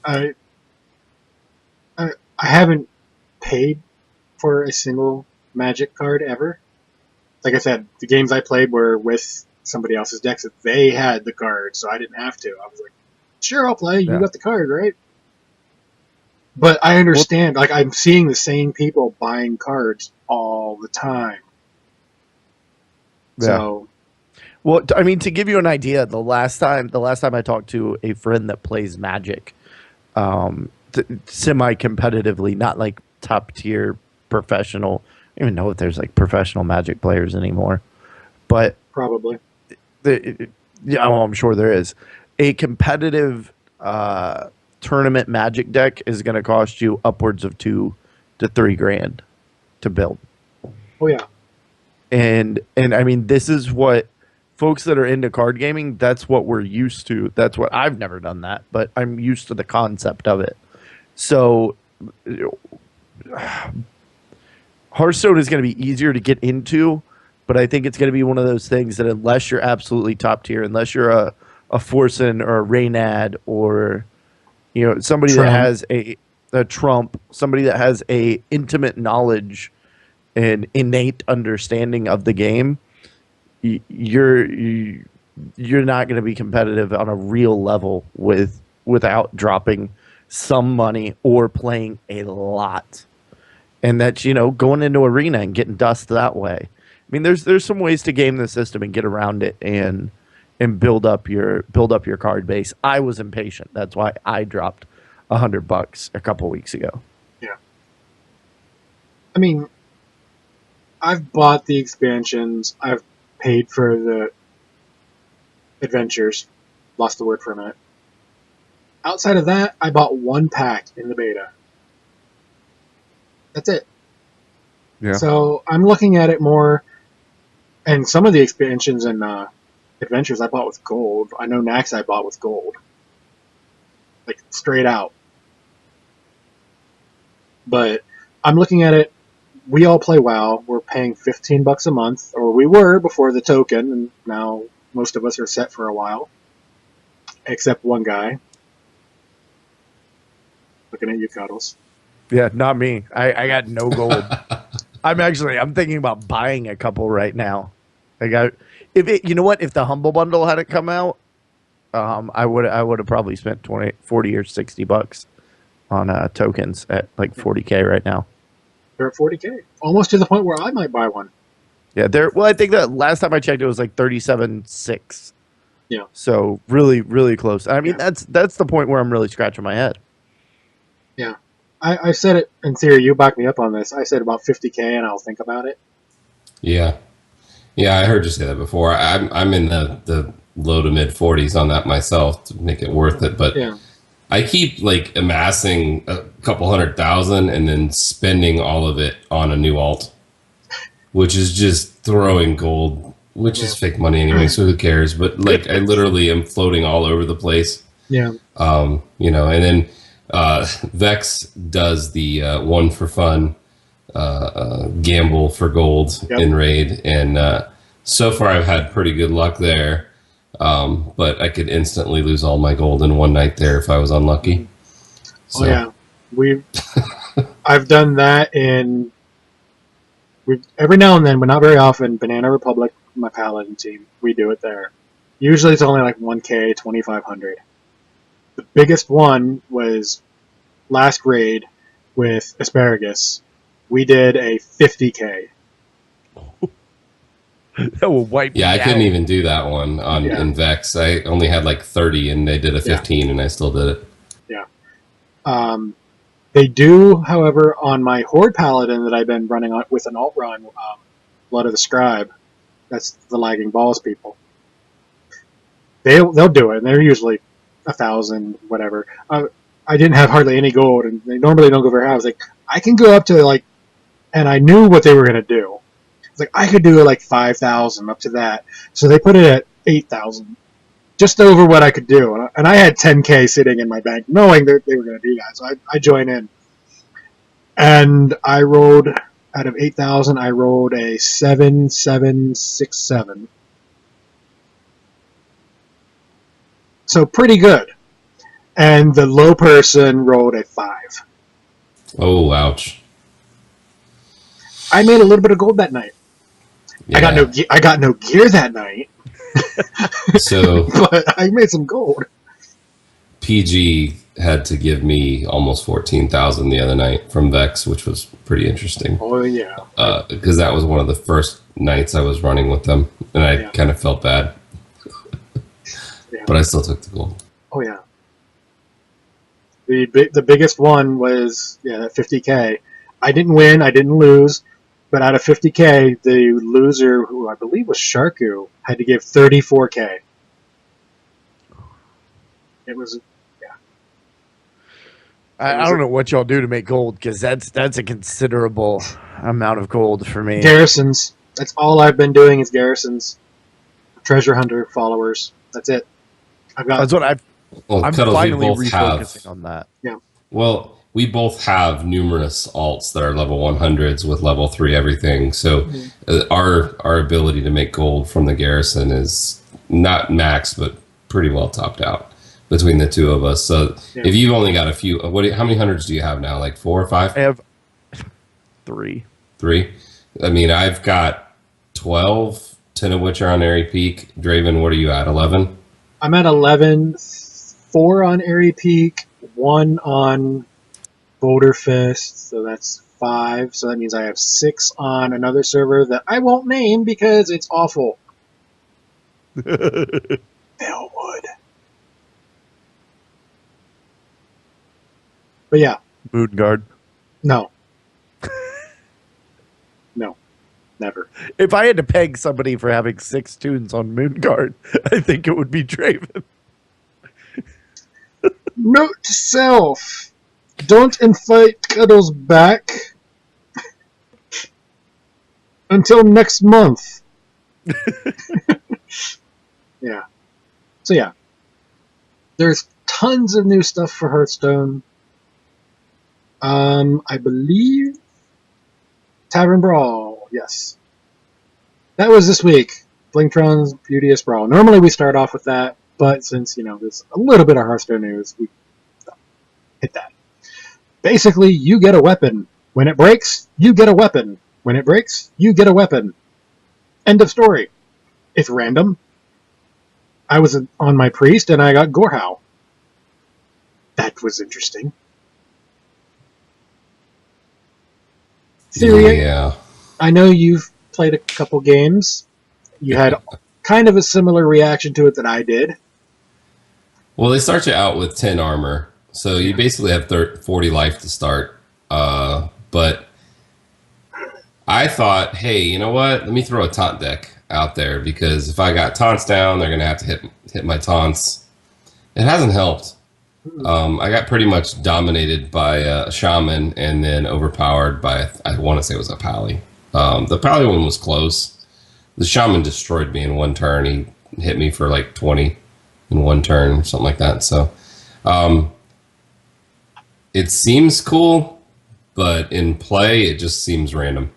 I haven't paid for a single Magic card ever. Like I said, the games I played were with somebody else's decks that they had the card, so I didn't have to. I was like, sure, I'll play. You got the card, right? But I understand. I'm seeing the same people buying cards all the time. Yeah. So, well, I mean, to give you an idea, the last time I talked to a friend that plays Magic, semi-competitively, not like top tier professional. I don't even know if there's like professional Magic players anymore, but probably. I'm sure there is. a competitive tournament Magic deck is going to cost you upwards of $2,000 to $3,000 to build. Oh yeah. And I mean, this is what folks that are into card gaming, that's what we're used to. That's what I've never done that, but I'm used to the concept of it. So Hearthstone is going to be easier to get into, but I think it's going to be one of those things that unless you're absolutely top tier, unless you're a Forsen or a Reynad or somebody Trump. that has a Trump, somebody that has a intimate knowledge and innate understanding of the game, you're not going to be competitive on a real level without dropping some money or playing a lot. And that's, going into arena and getting dust that way. I mean, there's some ways to game the system and get around it and build up your card base. I was impatient. That's why I dropped $100 a couple weeks ago. Yeah. I mean, I've bought the expansions. I've paid for the adventures. Lost the word for a minute. Outside of that, I bought one pack in the beta. That's it. Yeah. So I'm looking at it more, and some of the expansions and adventures I bought with gold. I know Nax I bought with gold, like straight out. But I'm looking at it. We all play WoW. We're paying $15 a month, or we were before the token, and now most of us are set for a while, except one guy. Looking at you, Cuddles. Yeah, not me. I got no gold. I'm thinking about buying a couple right now. If the Humble Bundle hadn't come out, I would have probably spent 20, 40 or $60 on tokens at like 40K right now. They're at 40K, almost to the point where I might buy one. Yeah, I think that last time I checked, it was like 37.6. Yeah. So really, really close. I mean, that's the point where I'm really scratching my head. Yeah. I said it in theory. You backed me up on this. I said about 50K, and I'll think about it. Yeah, I heard you say that before. I'm in the low to mid 40s on that myself to make it worth it. But yeah. I keep like amassing a couple 100,000 and then spending all of it on a new alt, which is just throwing gold, which is fake money anyway. So who cares? But like I literally am floating all over the place. Yeah. And then Vex does the one for fun gamble for gold in raid, and so far I've had pretty good luck there, but I could instantly lose all my gold in one night there if I was unlucky. So. Oh yeah, I've done that every now and then, but not very often. Banana Republic, my Paladin team, we do it there. Usually it's only like 1K, 2,500. The biggest one was last raid with Asparagus. We did a 50K. That will wipe me I out. couldn't even do that one in Vex. I only had like 30 and they did a 15 and I still did it. Yeah. They do, however, on my Horde Paladin that I've been running on with an alt run, Blood of the Scribe. That's the lagging balls people. They'll do it, and they're usually 1,000, whatever. I didn't have hardly any gold, and they normally don't go very high. I was like, I can go up to like, and I knew what they were going to do. It's like, I could do like 5,000 up to that. So they put it at 8,000, just over what I could do. And I had 10K sitting in my bank, knowing that they were going to do that. So I joined in. And I rolled, out of 8,000, I rolled a 7,767. So pretty good. And the low person rolled a 5. Oh, ouch. I made a little bit of gold that night. Yeah. I got no gear that night. So, but I made some gold. PG had to give me almost 14,000 the other night from Vex, which was pretty interesting. Oh yeah. Because that was one of the first nights I was running with them, and I kind of felt bad. But I still took the gold. Oh yeah. The biggest one was 50K. I didn't win. I didn't lose. But out of 50K, the loser, who I believe was Sharku, had to give 34K. It was I don't know what y'all do to make gold, because that's a considerable amount of gold for me. garrisons. That's all I've been doing is garrisons. Treasure hunter followers. That's it. I've got. That's what I'm Cuddles, finally we both refocusing have. on that. Yeah. Well, we both have numerous alts that are level 100s with level 3 everything. So our ability to make gold from the garrison is not max, but pretty well topped out between the two of us. So if you've only got a few, how many hundreds do you have now? Like 4 or 5? I have 3. 3? I mean, I've got 12, 10 of which are on Airy Peak. Draven, what are you at? 11? I'm at 11, 4 on Airy Peak, 1 on Boulder Fist, so that's 5. So that means I have 6 on another server that I won't name because it's awful. Bellwood. But yeah. Moonguard. No. No. Never. If I had to peg somebody for having 6 tunes on Moonguard, I think it would be Draven. Note to self. Don't invite Cuddles back until next month. Yeah. So yeah. There's tons of new stuff for Hearthstone. I believe Tavern Brawl, yes. That was this week. Blingtron's Beauteous Brawl. Normally we start off with that, but since, there's a little bit of Hearthstone news, we hit that. Basically, you get a weapon. When it breaks, you get a weapon. When it breaks, you get a weapon. End of story. It's random. I was on my priest and I got Gorehow. That was interesting. Theory, Yeah. I know you've played a couple games. You had kind of a similar reaction to it that I did. Well, they start you out with 10 armor. So you basically have 40 life to start. But I thought, hey, you know what? Let me throw a taunt deck out there, because if I got taunts down, they're going to have to hit my taunts. It hasn't helped. I got pretty much dominated by a shaman and then overpowered by, I want to say it was a pally. The pally one was close. The shaman destroyed me in one turn. He hit me for like 20 in one turn, something like that. So it seems cool, but in play, it just seems random.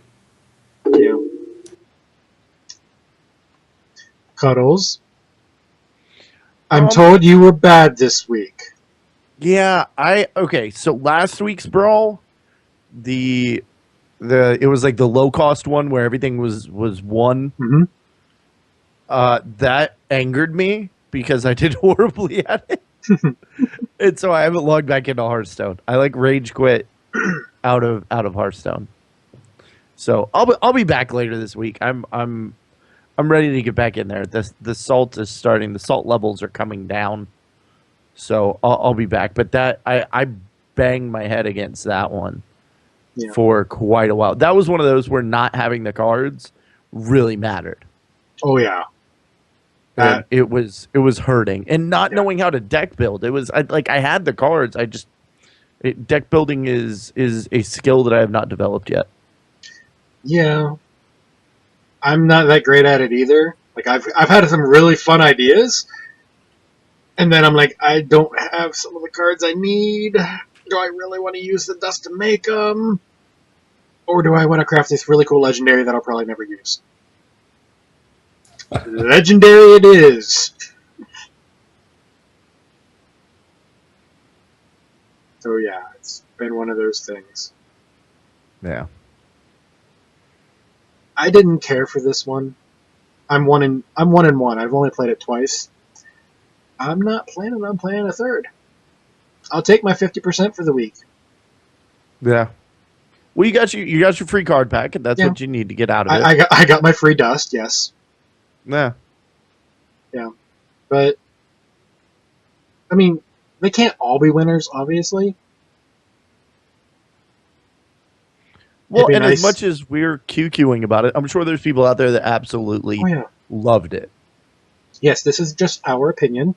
Yeah. Cuddles. I'm told you were bad this week. Yeah, okay, so last week's brawl, it was like the low cost one where everything was 1. Mm-hmm. That angered me because I did horribly at it. And so I haven't logged back into Hearthstone. I rage quit out of Hearthstone. So I'll be back later this week. I'm ready to get back in there. The salt is starting. The salt levels are coming down. So I'll be back. But that I banged my head against that one for quite a while. That was one of those where not having the cards really mattered. Oh yeah. And it was hurting, and not knowing how to deck build. It was I had the cards. Deck building is a skill that I have not developed yet. Yeah, I'm not that great at it either. I've had some really fun ideas, and then I'm like, I don't have some of the cards I need. Do I really want to use the dust to make them, or do I want to craft this really cool legendary that I'll probably never use? Legendary it is. So yeah, it's been one of those things. Yeah. I didn't care for this one. I'm one and one. I've only played it twice. I'm not planning on playing a third. I'll take my 50% for the week. Yeah. Well, you got your free card pack, and that's what you need to get out of it. I got my free dust. Yes. Yeah. Yeah. But I mean, they can't all be winners, obviously. Well, and as much as we're QQing about it, I'm sure there's people out there that absolutely loved it. Yes, this is just our opinion.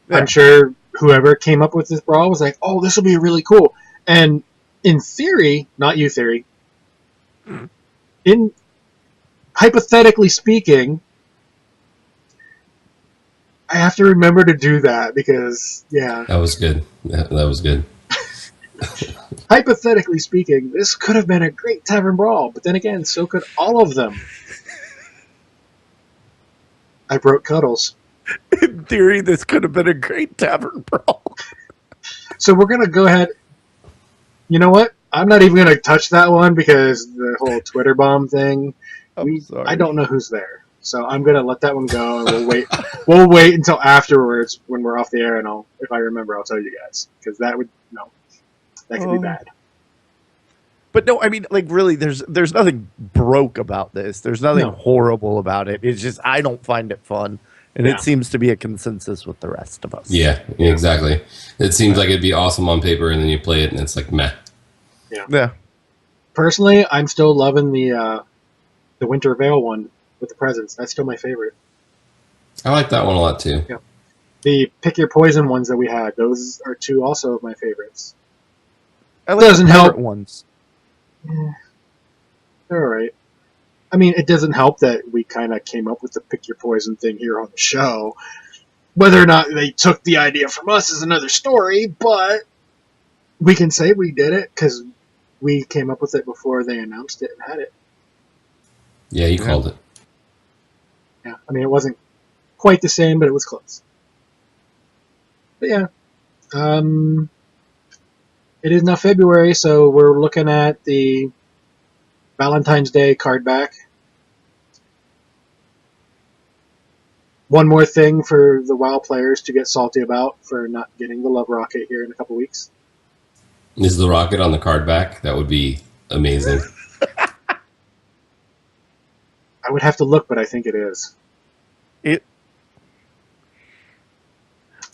Yeah. I'm sure whoever came up with this brawl was like, "Oh, this will be really cool." And in theory, not you theory, in hypothetically speaking, I have to remember to do that because, yeah. That was good. That was good. Hypothetically speaking, this could have been a great tavern brawl, but then again, so could all of them. I broke Cuddles. In theory, this could have been a great tavern brawl. So we're going to go ahead. You know what? I'm not even going to touch that one because the whole Twitter bomb thing. Sorry. I don't know who's there. So I'm going to let that one go, and we'll wait. We'll wait until afterwards when we're off the air, and if I remember, I'll tell you guys. Because that could be bad. But no, I mean, like, really, there's nothing broke about this. There's nothing horrible about it. It's just I don't find it fun. And it seems to be a consensus with the rest of us. Yeah, exactly. It seems like it'd be awesome on paper, and then you play it, and it's like meh. Yeah. Personally, I'm still loving the Winter Veil one with the presents. That's still my favorite. I like that one a lot too. Yeah. The Pick Your Poison ones that we had, those are two also of my favorites. I like doesn't the help. Ones. Yeah, they're all right. I mean, it doesn't help that we kind of came up with the Pick Your Poison thing here on the show. Whether or not they took the idea from us is another story, but we can say we did it because we came up with it before they announced it and had it. Yeah, you called it. Yeah, I mean, it wasn't quite the same, but it was close. But yeah, it is now February, so we're looking at the Valentine's Day card back. One more thing for the WoW players to get salty about for not getting the Love Rocket here in a couple weeks. Is the rocket on the card back? That would be amazing. I would have to look, but I think it is.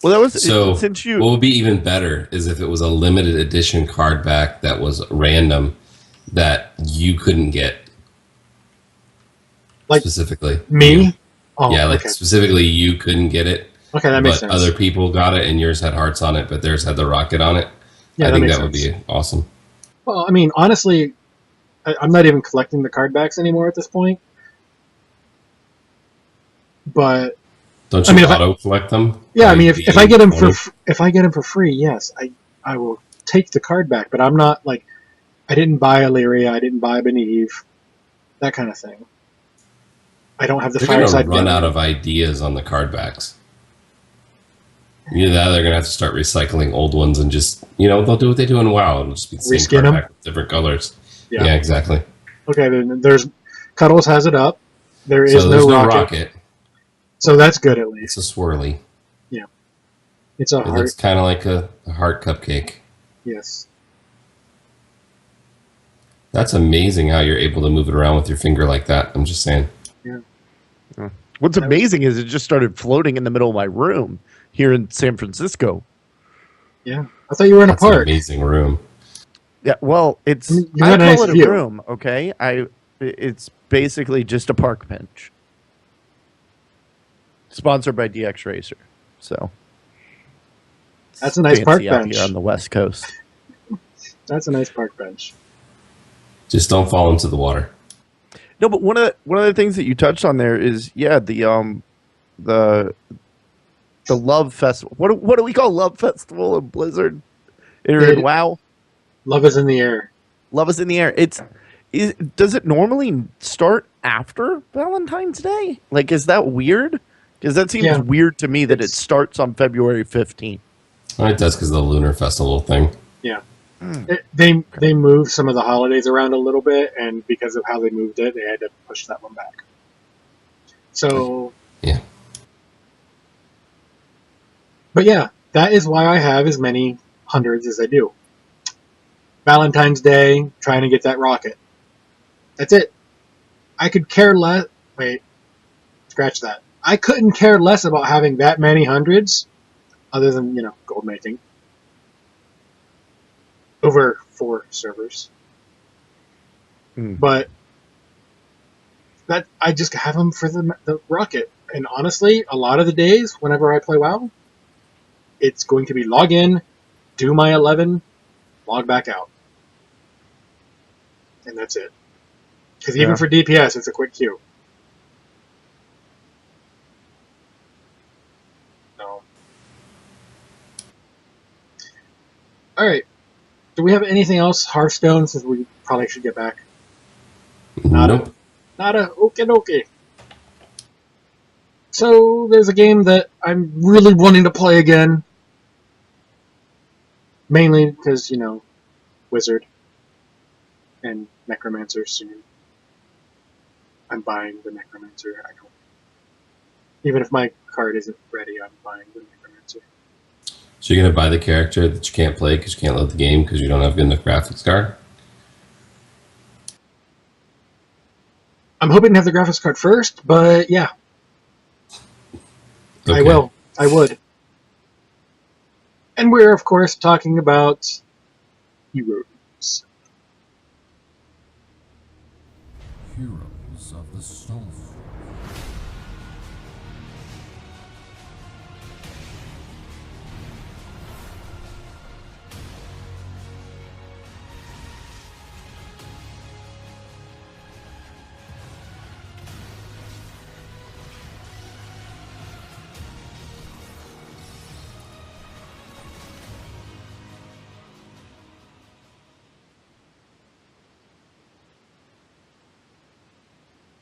Well, that was so. Since you, what would be even better is if it was a limited edition card back that was random that you couldn't get. Like specifically, me? Oh, yeah, like specifically you couldn't get it. Okay, that makes sense. But other people got it, and yours had hearts on it, but theirs had the rocket on it. Yeah, I think that would be awesome. Well, I mean, honestly, I'm not even collecting the card backs anymore at this point. But don't you auto collect them? Yeah, I mean, if I get them for free, yes, I will take the card back. But I'm not like I didn't buy Illyria, I didn't buy Benieve, that kind of thing. I don't have the Fireside. They're going to run out of ideas on the card backs. Either that, or they're going to have to start recycling old ones and just, they'll do what they do in WoW. It'll just be the same card back with different colors. Yeah, exactly. Okay, then there's Cuddles has it up. There's no rocket. So that's good at least. It's a swirly. Yeah. It's a heart. It's kind of like a heart cupcake. Yes. That's amazing how you're able to move it around with your finger like that. I'm just saying. Yeah. What's amazing is it just started floating in the middle of my room here in San Francisco. Yeah. I thought you were in a park. An amazing room. Yeah, well, I call it a room, okay? It's basically just a park bench. Sponsored by DX Racer. So that's a nice park bench here on the West Coast. That's a nice park bench. Just don't fall into the water. No, but one of the things that you touched on there is the Love Festival. What do we call Love Festival in Blizzard? In WoW? Love is in the air. Love is in the air. Does it normally start after Valentine's Day? Like, is that weird? Because that seems weird to me that it starts on February 15th. It does because of the Lunar Festival thing. Yeah. They moved some of the holidays around a little bit, and because of how they moved it, they had to push that one back. So... Yeah. But yeah, that is why I have as many hundreds as I do. Valentine's Day, trying to get that rocket. That's it. I could care less... Wait. Scratch that. I couldn't care less about having that many hundreds, other than, gold making. Over 4 servers. But that I just have them for the rocket. And honestly, a lot of the days, whenever I play WoW, it's going to be log in, do my 11, log back out. And that's it. Because even for DPS, it's a quick queue. No. Alright. Do we have anything else? Hearthstone, since we probably should get back. Nope. Nada. Okay. So, there's a game that I'm really wanting to play again. Mainly because, Wizard and Necromancer soon. I'm buying the Necromancer. Even if my card isn't ready, I'm buying the Necromancer. So you're going to buy the character that you can't play because you can't load the game because you don't have good enough graphics card? I'm hoping to have the graphics card first, but yeah. Okay. I will. I would. And we're, of course, talking about Heroes. Heroes of the Storm.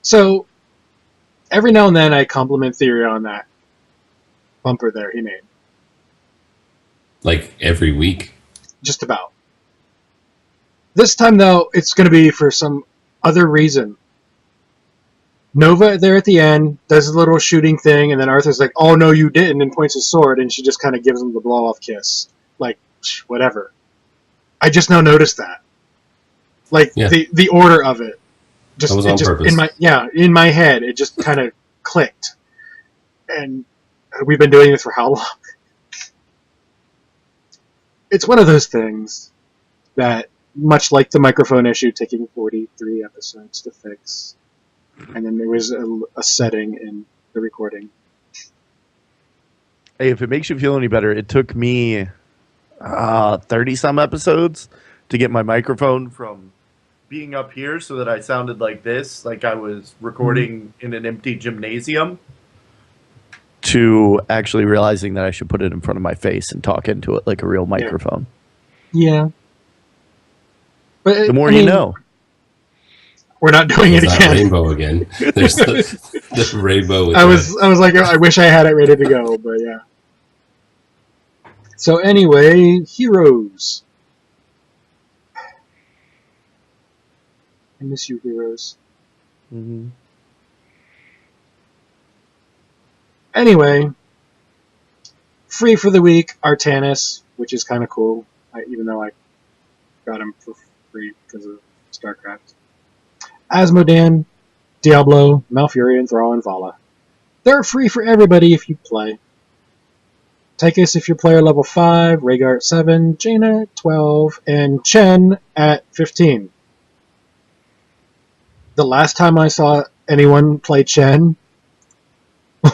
So, every now and then I compliment Theory on that bumper there he made. Like every week? Just about. This time, though, it's going to be for some other reason. Nova, there at the end, does a little shooting thing, and then Arthur's like, oh, no, you didn't, and points his sword, and she just kind of gives him the blow-off kiss. Like, whatever. I just now noticed that. Like, the order of it. That was on purpose. In my head, it just kind of clicked. And we've been doing this for how long? It's one of those things that, much like the microphone issue, taking 43 episodes to fix. And then there was a setting in the recording. Hey, if it makes you feel any better, it took me 30-some episodes to get my microphone from being up here so that I sounded like this, like I was recording in an empty gymnasium, to actually realizing that I should put it in front of my face and talk into it like a real microphone. Yeah. But the more you know. We're not doing it again. Rainbow again. There's the rainbow. I was like, I wish I had it ready to go, but yeah. So anyway, Heroes. I miss you, Heroes. Mm-hmm. Anyway, free for the week, Artanis, which is kind of cool, even though I got him for free because of StarCraft. Asmodan, Diablo, Malfurion, Thrall, and Vala. They're free for everybody if you play. Tychus if you're player level 5, Rhaegar at 7, Jaina at 12, and Chen at 15. The last time I saw anyone play Chen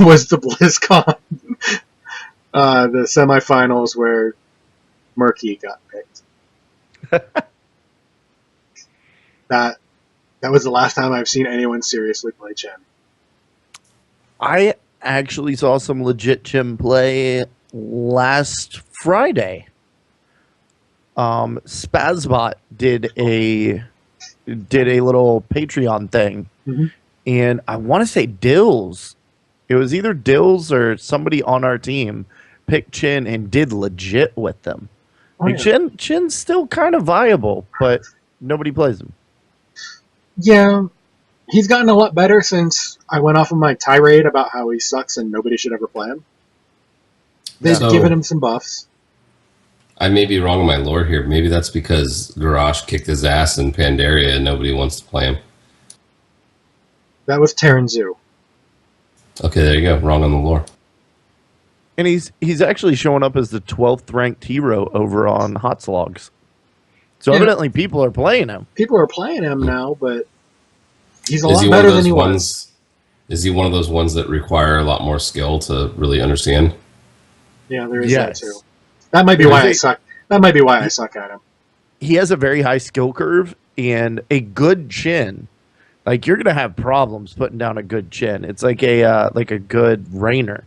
was the BlizzCon. The semifinals where Murky got picked. That was the last time I've seen anyone seriously play Chen. I actually saw some legit Chen play last Friday. Spazbot did a little Patreon thing, and I want to say Dills. It was either Dills or somebody on our team picked Chin and did legit with them. Chin's still kind of viable, but nobody plays him. Yeah, he's gotten a lot better since I went off of my tirade about how he sucks and nobody should ever play him. They've given him some buffs. I may be wrong in my lore here. Maybe that's because Garrosh kicked his ass in Pandaria and nobody wants to play him. That was Terran Zoo. Okay, there you go. Wrong on the lore. And he's actually showing up as the 12th ranked hero over on Hot Slogs. So evidently people are playing him. People are playing him now, but he's a lot better than he was. Is he one of those ones that require a lot more skill to really understand? Yeah, there is that too. Yes. That might be There's why I a- suck. That might be why I suck at him. He has a very high skill curve and a good chin. Like you're gonna have problems putting down a good chin. It's like a good Rainer.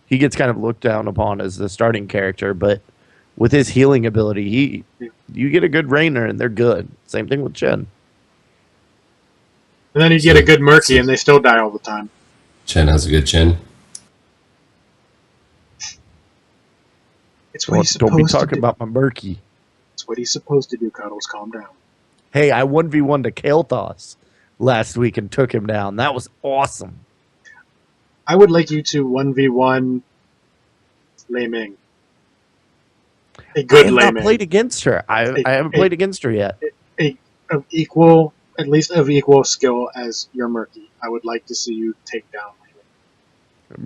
He gets kind of looked down upon as the starting character, but with his healing ability, you get a good Rainer and they're good. Same thing with Chen. And then you get a good Murky, and they still die all the time. Chen has a good chin. It's what he's Don't be supposed to talking do. about my Murky. It's what he's supposed to do, Cuddles. Calm down. Hey, I 1v1 to Kael'thas last week and took him down. That was awesome. I would like you to 1v1 Lei Ming. A good I have Lei not Ming. played against her. I haven't played against her yet. Of equal, at least of equal skill as your Murky. I would like to see you take down Lei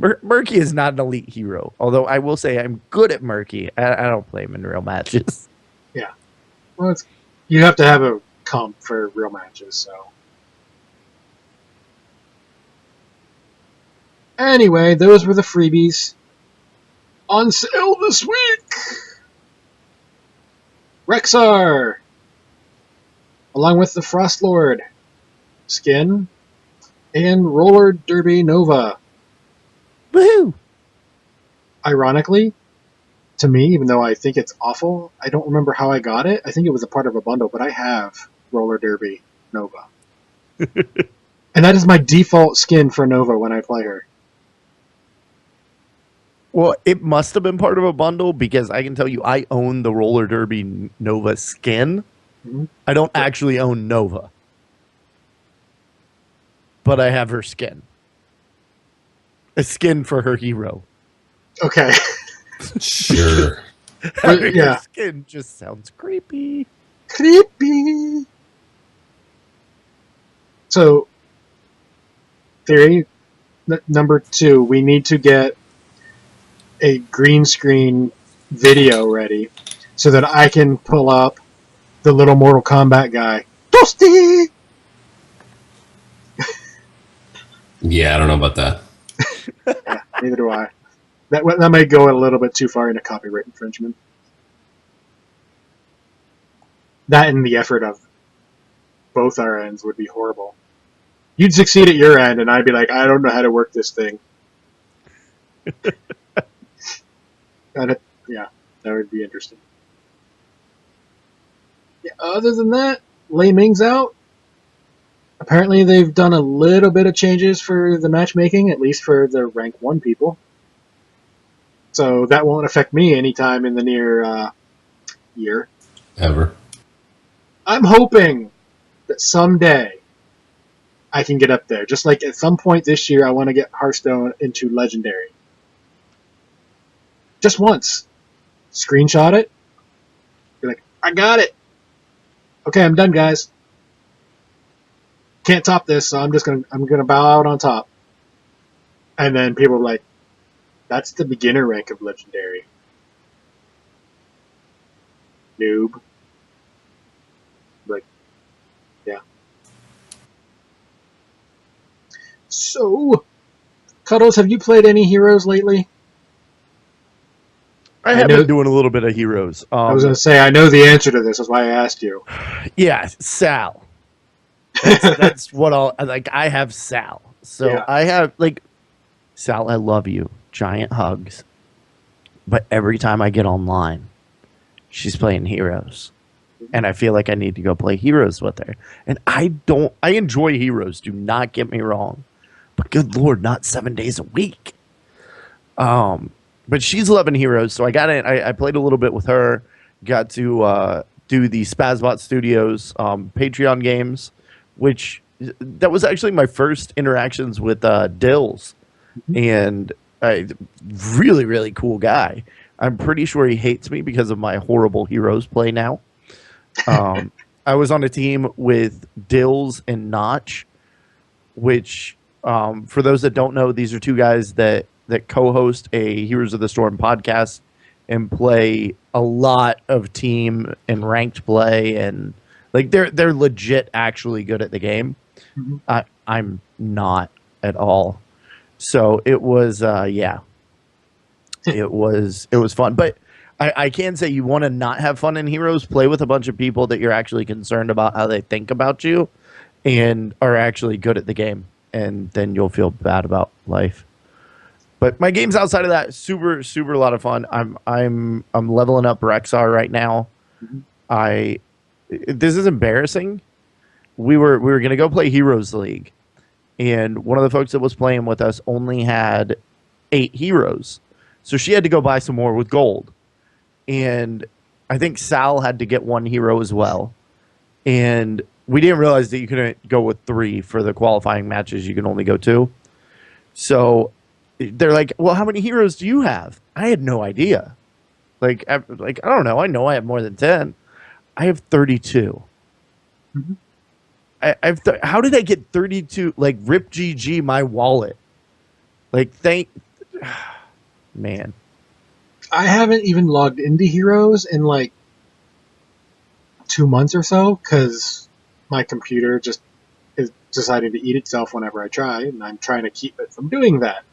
Ming. Murky is not an elite hero, although I will say I'm good at Murky. I don't play him in real matches. Yeah. Well, you have to have a comp for real matches, so. Anyway, those were the freebies. On sale this week! Rexar! Along with the Frost Lord skin and Roller Derby Nova. Woohoo! Ironically, to me, even though I think it's awful, I don't remember how I got it. I think it was a part of a bundle, but I have Roller Derby Nova. And that is my default skin for Nova when I play her. Well, it must have been part of a bundle because I can tell you I own the Roller Derby Nova skin. Mm-hmm. I don't actually own Nova. But I have her skin. A skin for her hero. Okay. Sure. Having yeah. her skin just sounds creepy. Creepy. So, theory number 2, we need to get a green screen video ready so that I can pull up the little Mortal Kombat guy. Toasty! Yeah, I don't know about that. Yeah, neither do I. That might go a little bit too far into copyright infringement. That and the effort of both our ends would be horrible. You'd succeed at your end, and I'd be like, I don't know how to work this thing. Yeah, that would be interesting. Yeah, other than that, Lei Ming's out. Apparently they've done a little bit of changes for the matchmaking, at least for the rank 1 people. So that won't affect me anytime in the near year. Ever. I'm hoping that someday I can get up there. Just like at some point this year, I want to get Hearthstone into Legendary. Just once. Screenshot it. Be like, I got it. Okay, I'm done, guys. Can't top this, so I'm gonna bow out on top. And then people are like, that's the beginner rank of Legendary. Noob. Like, yeah. So, Cuddles, have you played any heroes lately? I have been doing a little bit of heroes. I was going to say, I know the answer to this. That's why I asked you. Yeah, Sal. That's what I have Sal. So yeah. I have, Sal, I love you. Giant hugs. But every time I get online, she's playing heroes. And I feel like I need to go play heroes with her. And I enjoy heroes. Do not get me wrong. But good Lord, not 7 days a week. But she's loving heroes, so I got in. I played a little bit with her. Got to do the Spazbot Studios Patreon games, which that was actually my first interactions with Dills, and really, really cool guy. I'm pretty sure he hates me because of my horrible heroes play now. I was on a team with Dills and Notch, which, for those that don't know, these are two guys that co-host a Heroes of the Storm podcast and play a lot of team and ranked play, and they're legit actually good at the game. Mm-hmm. I'm not at all. So it was yeah. It was fun, but I can say you want to not have fun in Heroes. Play with a bunch of people that you're actually concerned about how they think about you, and are actually good at the game, and then you'll feel bad about life. But my games outside of that, super a lot of fun. I'm leveling up Rexar right now. Mhm. This is embarrassing. We were gonna go play Heroes League, and one of the folks that was playing with us only had 8 heroes, so she had to go buy some more with gold. And I think Sal had to get 1 hero as well. And we didn't realize that you couldn't go with 3 for the qualifying matches. You can only go 2. So they're like, "Well, how many heroes do you have?" I had no idea. Like I don't know. I know I have more than 10. I have 32. Mhm. How did I get 32? Like, rip GG my wallet. Like, man. I haven't even logged into Heroes in like 2 months or so because my computer just is deciding to eat itself whenever I try, and I'm trying to keep it from doing that.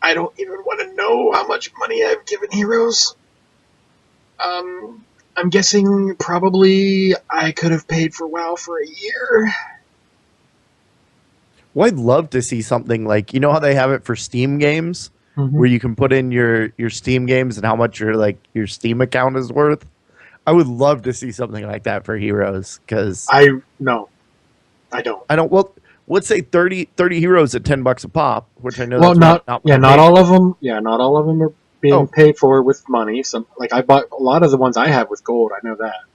I don't even want to know how much money I've given Heroes. I'm guessing probably I could have paid for WoW for a year. Well, I'd love to see something like, you know how they have it for Steam games, where you can put in your Steam games and how much your Steam account is worth. I would love to see something like that for Heroes, because No, I don't. I don't. Well, let's say 30 heroes at $10 a pop, which I know Well, that's not all of them. Yeah, not all of them are being paid for with money. Some, like, I bought a lot of the ones I have with gold. I know that.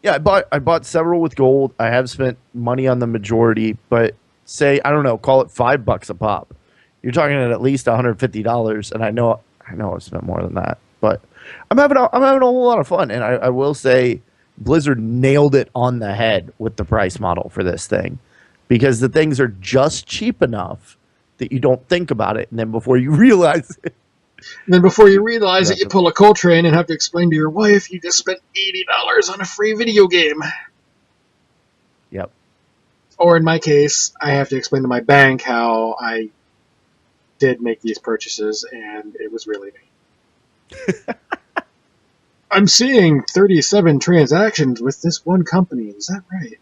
Yeah, I bought several with gold. I have spent money on the majority, but say, I don't know, call it $5 a pop. You're talking at least $150, and I know I've spent more than that. But I'm having a whole lot of fun, and I will say Blizzard nailed it on the head with the price model for this thing, because the things are just cheap enough that you don't think about it, and then before you realize it. And then before you realize it, you pull a Coltrane and have to explain to your wife you just spent $80 on a free video game. Yep. Or in my case, I have to explain to my bank how I did make these purchases and it was really me. I'm seeing 37 transactions with this one company. Is that right?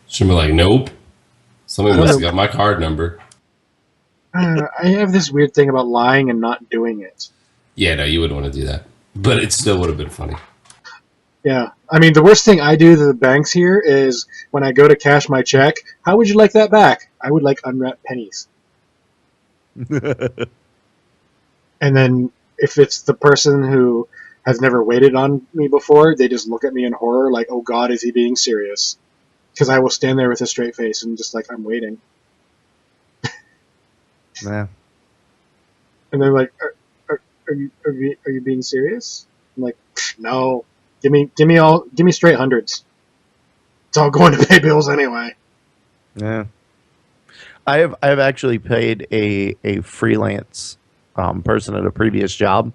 Should be like, nope. Somebody must have got my card number. I have this weird thing about lying and not doing it. Yeah, no, you wouldn't want to do that. But it still would have been funny. Yeah. I mean, the worst thing I do to the banks here is when I go to cash my check, how would you like that back? I would like unwrapped pennies. And then if it's the person who has never waited on me before, they just look at me in horror like, oh God, is he being serious? Because I will stand there with a straight face and just like, I'm waiting. Yeah. And they're like, are you being serious? I'm like, no. Give me straight hundreds. It's all going to pay bills anyway. Yeah. I have actually paid a freelance person at a previous job.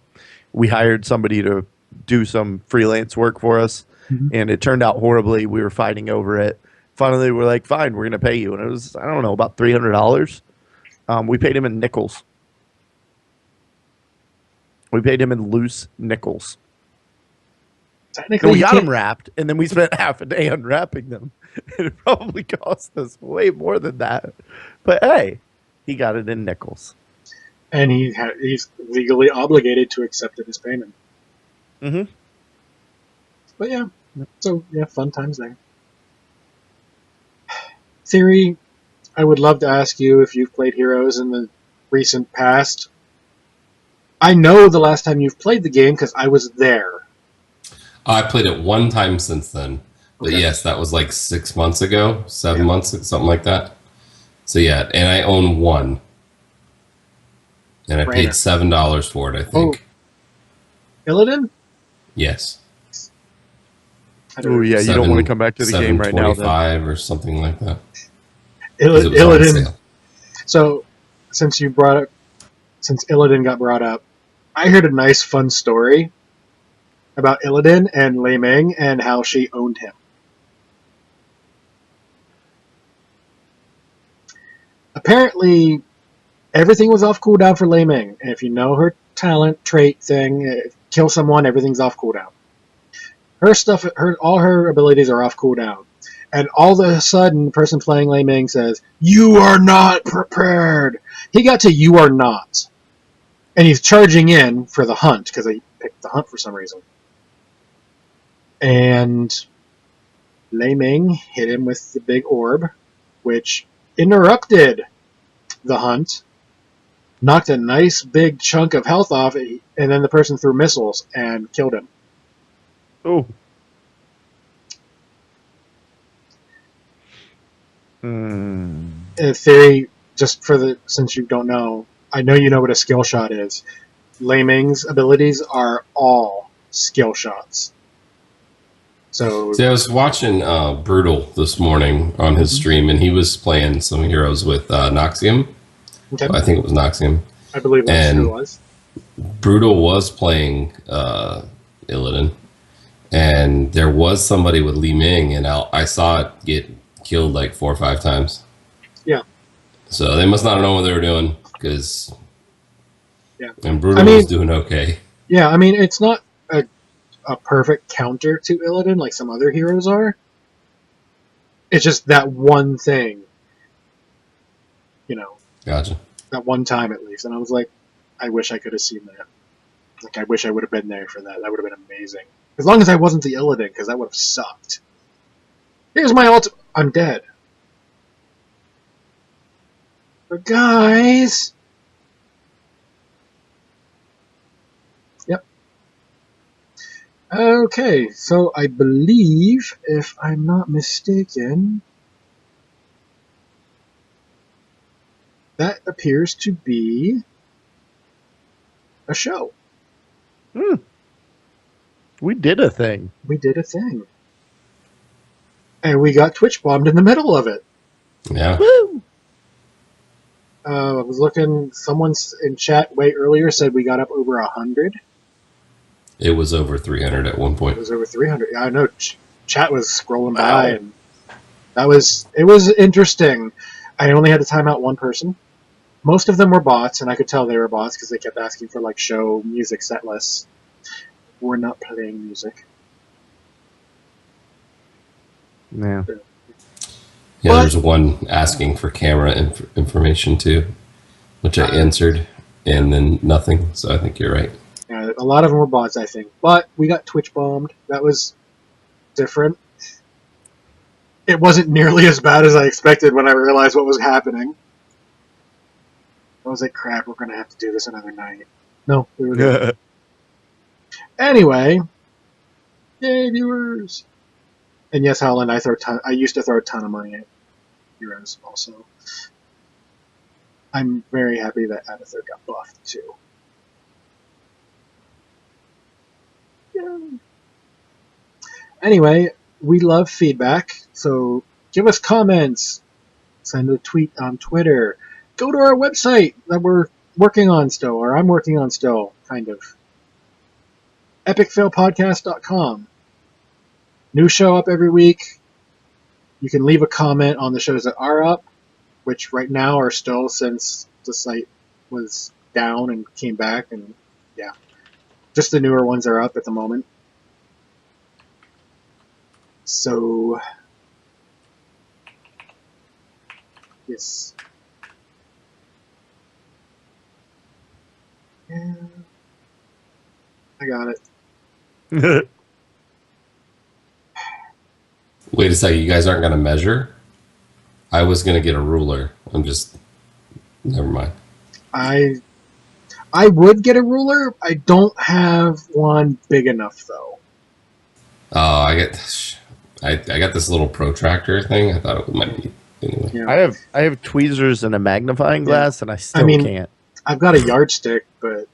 We hired somebody to do some freelance work for us, and it turned out horribly. We were fighting over it. Finally, we're like, fine, we're going to pay you. And it was, I don't know, about $300. We paid him in nickels. We paid him in loose nickels. Technically, we got them wrapped, and then we spent half a day unwrapping them. It probably cost us way more than that. But hey, he got it in nickels. And he's legally obligated to accept it as payment. Mm-hmm. But yeah, so yeah, fun times there. Theory, I would love to ask you if you've played Heroes in the recent past. I know the last time you've played the game because I was there. I played it one time since then. But Okay. yes, that was like 6 months ago, 7 months, something like that. So yeah, and I own one. And I paid $7 for it, I think. Oh. Illidan? Yes. Oh yeah, you don't want to come back to the game right now. $7.25 or something like that. Illidan. So, since Illidan got brought up, I heard a nice, fun story about Illidan and Lei Ming and how she owned him. Apparently, Everything was off cooldown for Lei Ming. And if you know her talent, trait thing, kill someone, everything's off cooldown. Her stuff, all her abilities are off cooldown. And all of a sudden, the person playing Lei Ming says, "You are not prepared." He got to "you are not." And he's charging in for the hunt, because I picked the hunt for some reason. And Lei Ming hit him with the big orb, which interrupted the hunt, knocked a nice big chunk of health off, and then the person threw missiles and killed him. Oh. Hmm. In theory, just since you don't know, I know you know what a skill shot is. Lei Ming's abilities are all skill shots. So, See, I was watching Brutal this morning on his stream, and he was playing some heroes with Noxium. okay, I think it was Noxium. I believe that's who it was. Brutal was playing Illidan, and there was somebody with Lei Ming, and I saw it get killed like 4 or 5 times. Yeah. So they must not have known what they were doing, because yeah, and Brutal was doing okay. Yeah, I mean, it's not a perfect counter to Illidan like some other heroes are. It's just that one thing, Gotcha. that one time at least. And I was like, I wish I could have seen that. Like, I wish I would have been there for that. That would have been amazing. As long as I wasn't the Illidan, because that would have sucked. Here's my ult. I'm dead. But guys... Yep. Okay, so I believe, if I'm not mistaken, that appears to be a show. We did a thing. We did a thing. And we got Twitch bombed in the middle of it. Yeah. Woo! I was looking, someone in chat way earlier said we got up over 100. It was over 300 at one point. It was over 300. Yeah, I know. Chat was scrolling Wow. by, and it was interesting. I only had to time out one person. Most of them were bots, and I could tell they were bots because they kept asking for like show music set lists. We're not playing music. Yeah. Yeah, But- there's one asking for camera information too, which I answered, and then nothing. So I think you're right. Yeah, a lot of them were bots, I think. But we got Twitch bombed. That was different. It wasn't nearly as bad as I expected when I realized what was happening. I was like, crap, we're going to have to do this another night. No, we were good. Anyway, yay, viewers. And yes, Howland, I used to throw a ton of money at heroes also. I'm very happy that Abathur got buffed too. Yay. Anyway, we love feedback, so give us comments, send a tweet on Twitter, go to our website that we're working on still, or I'm working on still, kind of. epicfailpodcast.com. New show up every week. You can leave a comment on the shows that are up, which right now are still, since the site was down and came back, and yeah. Just the newer ones are up at the moment. So, yes. Yeah. I got it. Wait a second, you guys aren't going to measure? I was going to get a ruler. Never mind. I would get a ruler. I don't have one big enough though. Oh, I got this little protractor thing. I thought it might be anyway. Yeah. I have tweezers and a magnifying glass, and I still can't. I've got a yardstick, but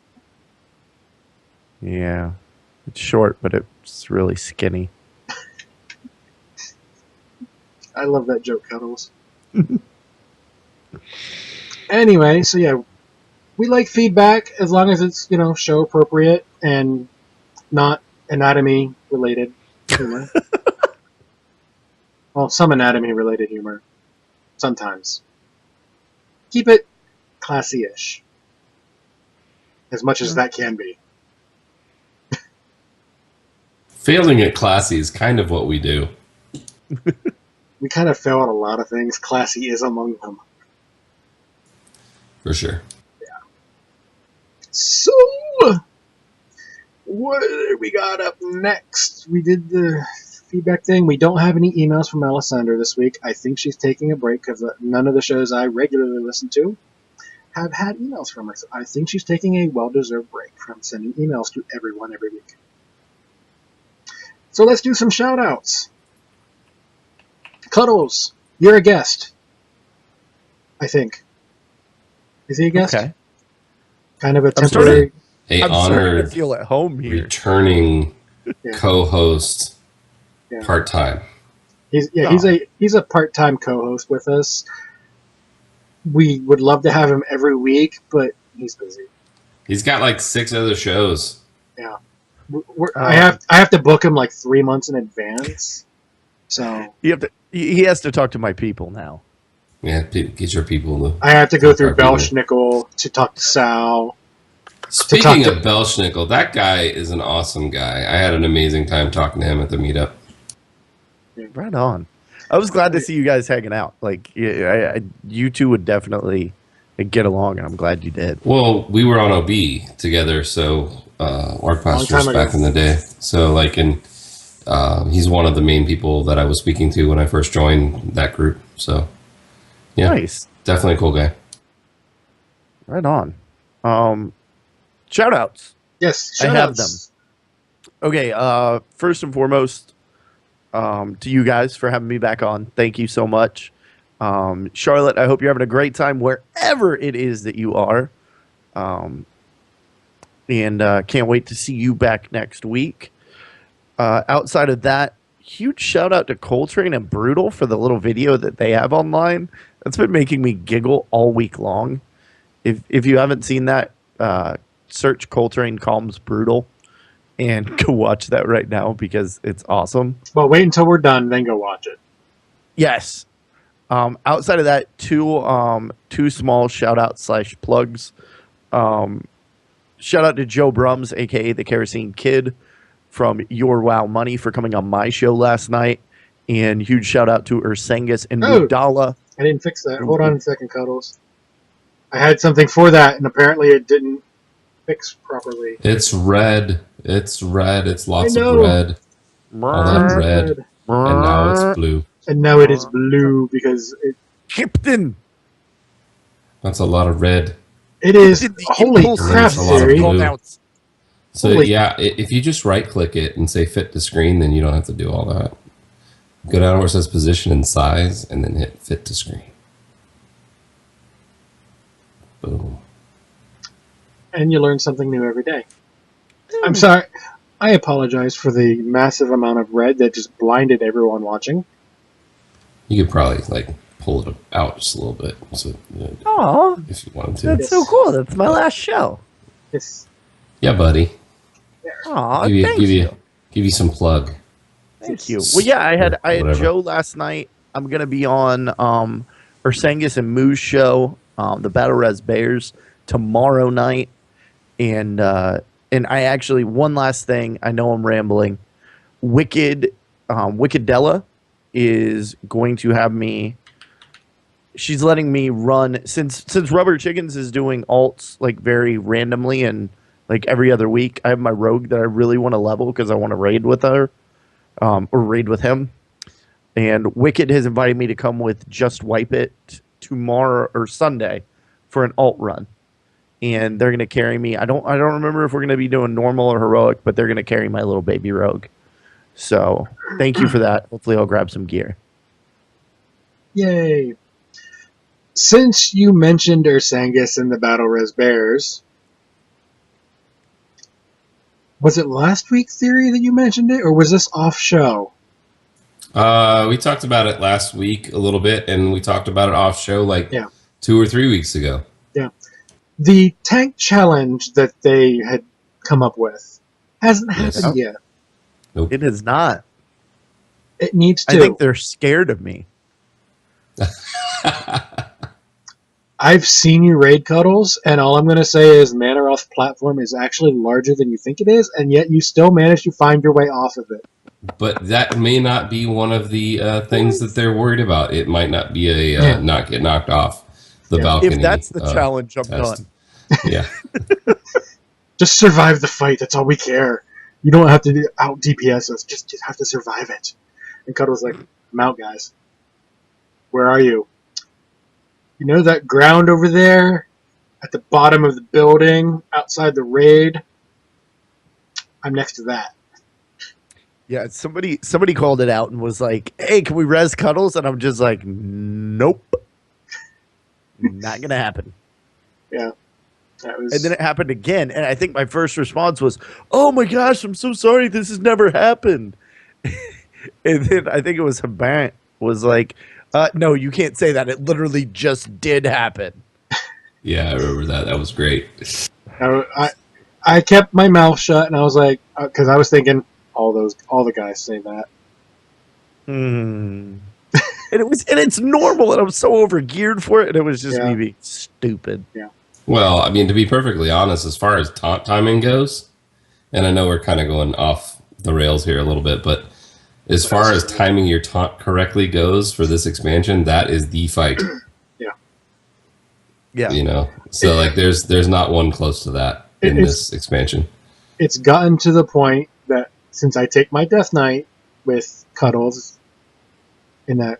Yeah, it's short, but it's really skinny. I love that joke, Cuddles. Anyway, so yeah, we like feedback as long as it's, show appropriate and not anatomy related humor. Well, some anatomy related humor. Sometimes. Keep it classy-ish. As much as that can be. Failing at classy is kind of what we do. We kind of fail at a lot of things. Classy is among them. For sure. So, what do we got up next? We did the feedback thing. We don't have any emails from Alessandra this week. I think she's taking a break because none of the shows I regularly listen to have had emails from her. So I think she's taking a well-deserved break from sending emails to everyone every week. So let's do some shout-outs. Cuddles, you're a guest. I think. Is he a guest? Okay. Kind of a temporary... A I'm starting to honored feel at home here. returning Yeah. co-host Yeah. part-time. He's a part-time co-host with us. We would love to have him every week, but he's busy. He's got like 6 other shows. Yeah, I have to book him like 3 months in advance. So he has to talk to my people now. Yeah, get your people to... I have to go through Our people. Belschnickel to talk to Sal. Speaking of Belschnickel, that guy is an awesome guy. I had an amazing time talking to him at the meetup. Right on. I was glad to see you guys hanging out. Like, you two would definitely get along, and I'm glad you did. Well, we were on OB together, so Warcraft was back in the day. So, like, he's one of the main people that I was speaking to when I first joined that group. So, yeah, Nice. Definitely a cool guy. Right on. Shout outs. Yes, I have them. Okay, first and foremost, to you guys for having me back on. Thank you so much. Charlotte, I hope you're having a great time wherever it is that you are. And can't wait to see you back next week. Outside of that, huge shout out to Coltrane and Brutal for the little video that they have online. That's been making me giggle all week long. If you haven't seen that, search Coltrane Calms Brutal and go watch that right now because it's awesome. Well, wait until we're done, then go watch it. Yes. Outside of that, two small shout outs / plugs. Shout out to Joe Brums, aka the Kerosene Kid, from Your Wow Money for coming on my show last night. And huge shout out to Ursangus and Mudala. I didn't fix that. Hold on a second, Cuddles. I had something for that, and apparently it didn't fix properly. It's red. It's red. It's lots I of know. red. All that red. And now it's blue. And now it is blue because Captain. That's a lot of red. it is. Holy crap, There's a lot of Siri. blue. So Holy- yeah, if you just right click it and say fit to screen, then you don't have to do all that. Go down where it says position and size and then hit fit to screen. Boom. And you learn something new every day. I'm sorry. I apologize for the massive amount of red that just blinded everyone watching. You could probably like pull it out just a little bit, so Aw, if you wanted to. that's so cool. That's my last show. Yes. Yeah, buddy. Aw, Give thank you, you. give you some plug. Thank you. Well, yeah, I had Whatever. Joe last night. I'm gonna be on Ursangus and Moo's show, the Battle Res Bears, tomorrow night, and I actually one last thing. I know I'm rambling. Wickedella is going to have me. She's letting me run since Rubber Chickens is doing alts like very randomly and like every other week. I have my rogue that I really want to level because I want to raid with her. Or raid with him. And Wicked has invited me to come with Just Wipe It tomorrow or Sunday for an alt run. And they're going to carry me. I don't remember if we're going to be doing normal or heroic, but they're going to carry my little baby rogue. So thank you for that. Hopefully I'll grab some gear. Yay. Since you mentioned Ursangus and the Battle Res Bears, was it last week, Theory, that you mentioned it, or was this off show? We talked about it last week a little bit, and we talked about it off show like 2 or 3 weeks ago. Yeah. The tank challenge that they had come up with hasn't happened yet. Nope. It is not. It needs to. I think they're scared of me. I've seen you raid Cuddles, and all I'm going to say is Manaroth's platform is actually larger than you think it is, and yet you still manage to find your way off of it. But that may not be one of the things that they're worried about. It might not be a not get knocked off the balcony. If that's the challenge, I'm test. done. Yeah. Just survive the fight. That's all we care. You don't have to out DPS us. Just have to survive it. And Cuddle's like, I'm out, guys. Where are you? You know that ground over there at the bottom of the building outside the raid? I'm next to that. Yeah, somebody called it out and was like, "Hey, can we res Cuddles?" And I'm just like, "Nope, not gonna happen." Yeah, that was... And then it happened again, and I think my first response was, "Oh my gosh, I'm so sorry. This has never happened." And then I think it was Habant was like, "No, you can't say that. It literally just did happen." Yeah, I remember that. That was great. I kept my mouth shut, and I was like, because I was thinking. All the guys say that. And it's normal, and I'm so overgeared for it, and it was just me being stupid. Yeah. Well, I mean, to be perfectly honest, as far as taunt timing goes, and I know we're kind of going off the rails here a little bit, but as far as timing your taunt correctly goes for this expansion, that is the fight. Yeah. You know, so like there's not one close to that in this expansion. It's gotten to the point that since I take my Death Knight with Cuddles in that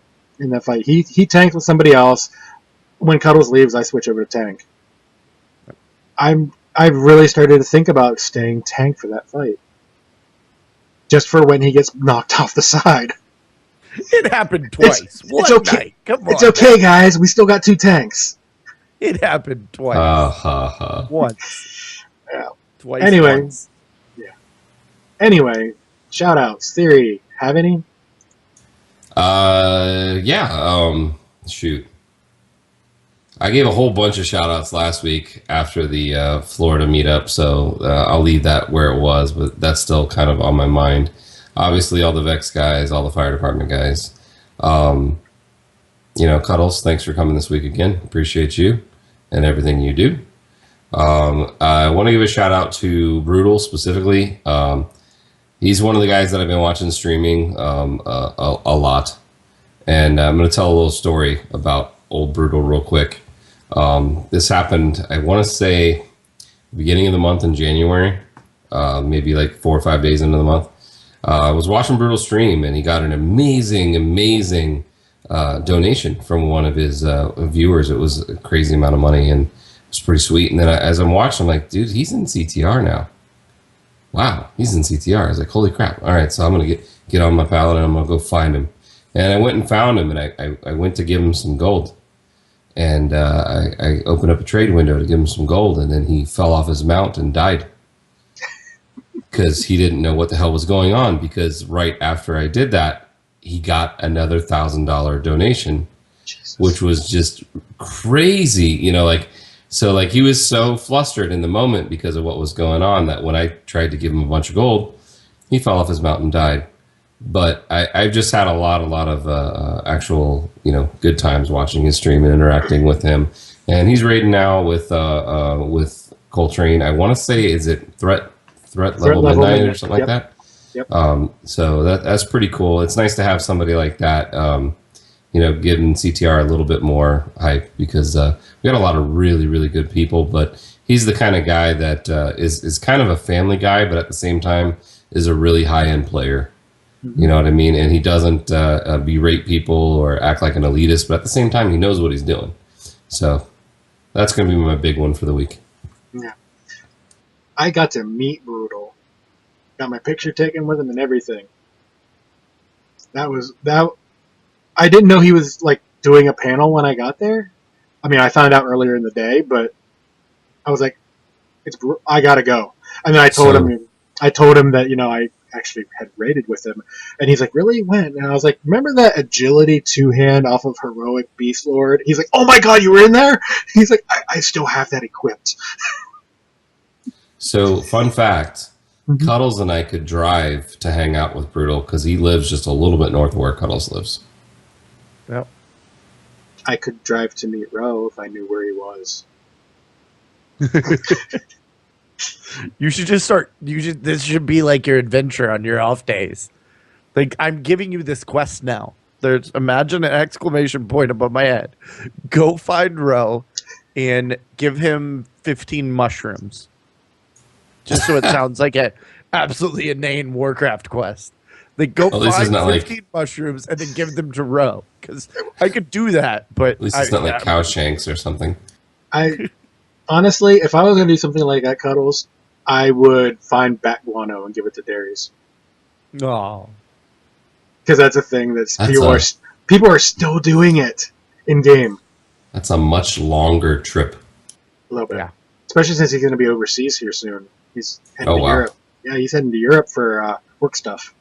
fight, he tanks with somebody else. When Cuddles leaves, I switch over to tank. I've really started to think about staying tank for that fight, just for when he gets knocked off the side. It happened twice. It's okay. Night. Come on, it's okay, guys. We still got 2 tanks. It happened twice. Once. Yeah. Twice. Anyway. Once. Anyway, shout outs. Theory, have any? Shoot. I gave a whole bunch of shout outs last week after the Florida meetup, so I'll leave that where it was, but that's still kind of on my mind. Obviously, all the Vex guys, all the fire department guys. Cuddles, thanks for coming this week again. Appreciate you and everything you do. I want to give a shout out to Brutal specifically. He's one of the guys that I've been watching streaming a lot. And I'm going to tell a little story about old Brutal real quick. This happened, I want to say, beginning of the month in January, maybe like 4 or 5 days into the month. I was watching Brutal stream, and he got an amazing donation from one of his viewers. It was a crazy amount of money, and it was pretty sweet. And then as I'm watching, I'm like, dude, he's in CTR now. Wow, he's in CTR. I was like, holy crap. All right, so I'm going to get on my pallet and I'm going to go find him. And I went and found him, and I went to give him some gold. And I opened up a trade window to give him some gold, and then he fell off his mount and died. Because he didn't know what the hell was going on, because right after I did that, he got another $1,000 donation, Jesus. Which was just crazy, So he was so flustered in the moment because of what was going on that when I tried to give him a bunch of gold, he fell off his mount and died. But I've just had a lot of actual, good times watching his stream and interacting with him. And he's raiding now with Coltrane. I want to say, is it threat level midnight or something like that? Yep. So that's pretty cool. It's nice to have somebody like that. Giving CTR a little bit more hype, because we got a lot of really good people, but he's the kind of guy that is kind of a family guy, but at the same time is a really high-end player. Mm-hmm. You know what I mean? And he doesn't berate people or act like an elitist, but at the same time he knows what he's doing. So that's going to be my big one for the week. Yeah. I got to meet Brutal. Got my picture taken with him and everything. That I didn't know he was doing a panel when I got there. I mean, I found out earlier in the day, but I was like, I gotta go. And then I told him that, I actually had raided with him. And he's like, really? When? And I was like, remember that agility 2-hand off of Heroic Beast Lord? He's like, oh my god, you were in there? He's like, I still have that equipped. So, fun fact, Cuddles and I could drive to hang out with Brutal, because he lives just a little bit north of where Cuddles lives. Yep. I could drive to meet Ro if I knew where he was. You should just start. This should be like your adventure on your off days. Like, I'm giving you this quest now. Imagine an exclamation point above my head. Go find Ro and give him 15 mushrooms. Just so it sounds like a absolutely inane Warcraft quest. Like, go find 15 mushrooms and then give them to Ro. Because I could do that, but at least it's not like cow shanks or something. Honestly, if I was going to do something like that, Cuddles, I would find bat guano and give it to Darius. Oh. Because that's a thing people are still doing it in game. That's a much longer trip. A little bit. Yeah. Especially since he's going to be overseas here soon. He's heading to Europe. Yeah, he's heading to Europe for work stuff.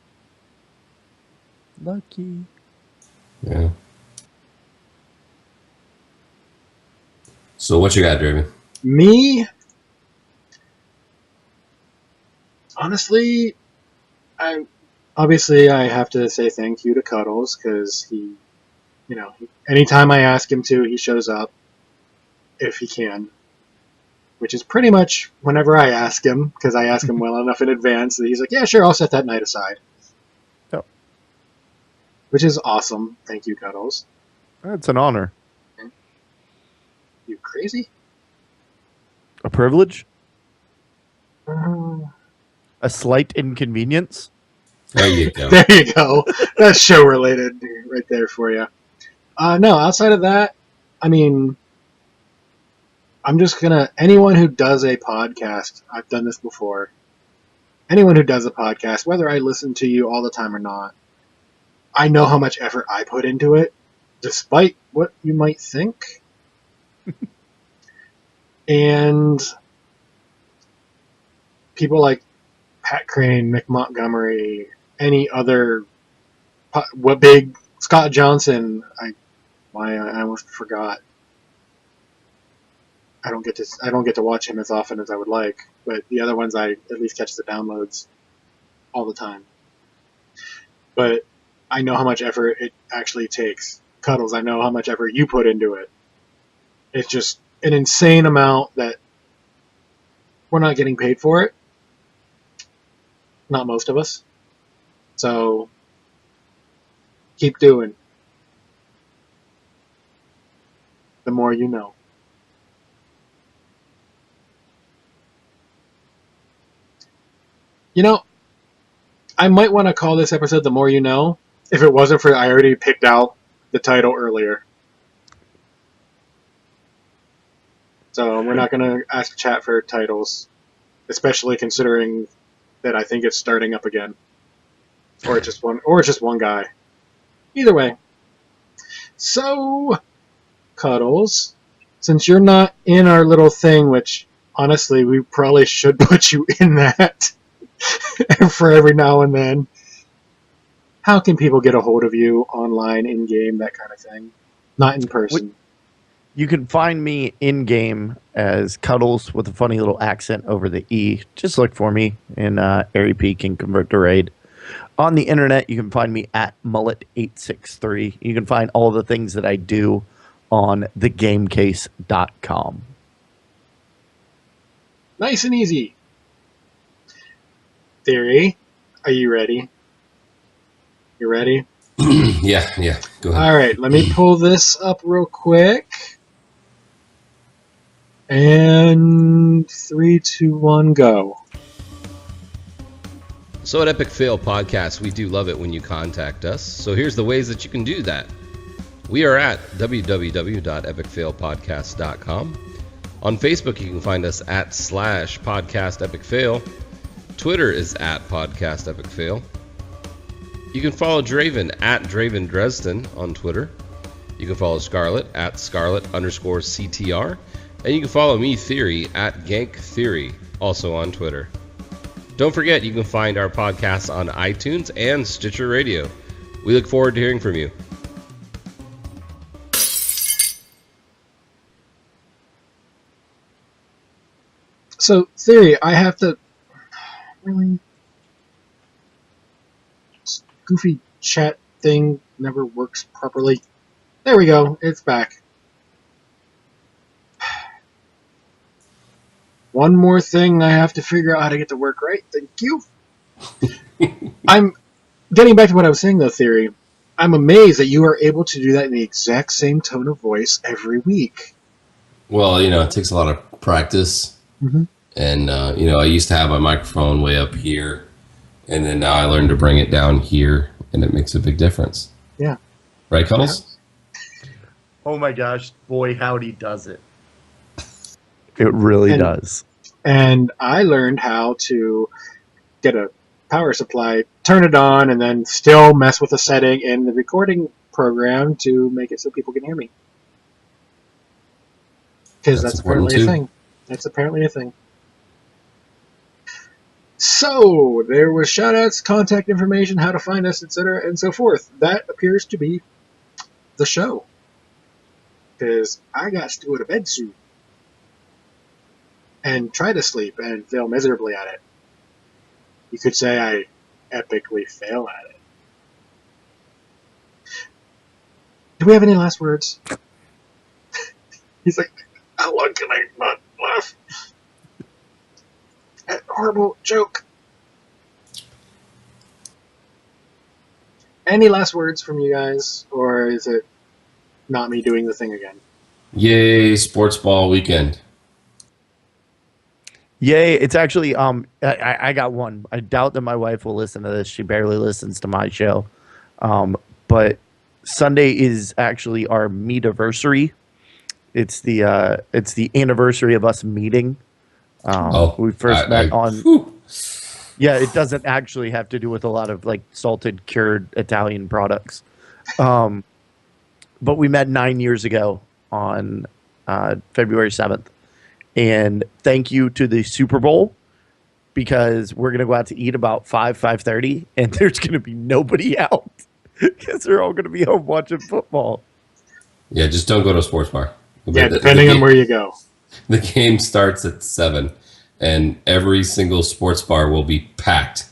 Lucky. Yeah. So what you got, Draven? Me? Honestly, I have to say thank you to Cuddles because he, anytime I ask him to, he shows up if he can, which is pretty much whenever I ask him because I ask him well enough in advance that he's like, yeah, sure, I'll set that night aside. Oh. Which is awesome. Thank you, Cuddles. That's an honor. You crazy? A privilege? Uh, A slight inconvenience? There you go. There you go. That's show related right there for you. No, outside of that, I mean, I'm just gonna, anyone who does a podcast, I've done this before, anyone who does a podcast, whether I listen to you all the time or not, I know how much effort I put into it, despite what you might think. And people like Pat Crane, Mick Montgomery, any other, what big Scott Johnson, I almost forgot. I don't get to watch him as often as I would like, but the other ones I at least catch the downloads all the time. But I know how much effort it actually takes. Cuddles, I know how much effort you put into it. It's just an insane amount that we're not getting paid for it. Not most of us. So keep doing. The more you know. I might want to call this episode The More You Know if it wasn't for I already picked out the title earlier. So we're not going to ask chat for titles, especially considering that I think it's starting up again. Or it's just one guy. Either way. So, Cuddles, since you're not in our little thing, which honestly we probably should put you in that for every now and then, how can people get a hold of you online, in game, that kind of thing? Not in person. You can find me in game as Cuddles with a funny little accent over the E. Just look for me in Airy Peak and Convert to Raid. On the internet, you can find me at Mullet863. You can find all the things that I do on thegamecase.com. Nice and easy. Theory, are you ready? You ready? Yeah, go ahead. All right, let me pull this up real quick. And 3, 2, 1, go. So at Epic Fail Podcast, we do love it when you contact us. So here's the ways that you can do that. We are at www.epicfailpodcast.com. On Facebook, you can find us at /podcastepicfail. Twitter is at podcastepicfail. You can follow Draven at Draven Dresden on Twitter. You can follow Scarlett at Scarlett_CTR. And you can follow me, Theory, at Gank Theory, also on Twitter. Don't forget, you can find our podcasts on iTunes and Stitcher Radio. We look forward to hearing from you. So, Theory, I have to... Really? This goofy chat thing never works properly. There we go. It's back. One more thing I have to figure out how to get to work right. Thank you. I'm getting back to what I was saying, though, Theory. I'm amazed that you are able to do that in the exact same tone of voice every week. Well, it takes a lot of practice. Mm-hmm. And, I used to have my microphone way up here. And then now I learned to bring it down here. And it makes a big difference. Yeah. Right, Cuddles? Oh my gosh, boy, howdy does it. It really does. And I learned how to get a power supply, turn it on, and then still mess with the setting in the recording program to make it so people can hear me. Because that's apparently a thing. That's apparently a thing. So, there was shoutouts, contact information, how to find us, etc., and so forth. That appears to be the show. Because I got to go to bed soon. And try to sleep and fail miserably at it. You could say I epically fail at it. Do we have any last words? He's like, how long can I not laugh? That horrible joke. Any last words from you guys? Or is it not me doing the thing again? Yay, sports ball weekend. Yay, it's actually I got one. I doubt that my wife will listen to this. She barely listens to my show. But Sunday is actually our meetiversary. It's the anniversary of us meeting. We first met on whew. Yeah, it doesn't actually have to do with a lot of like salted cured Italian products. But we met 9 years ago on February 7th. And thank you to the Super Bowl, because we're going to go out to eat about 5:30, and there's going to be nobody out because they're all going to be home watching football. Yeah, just don't go to a sports bar. Yeah, depending on where you go. The game starts at 7, and every single sports bar will be packed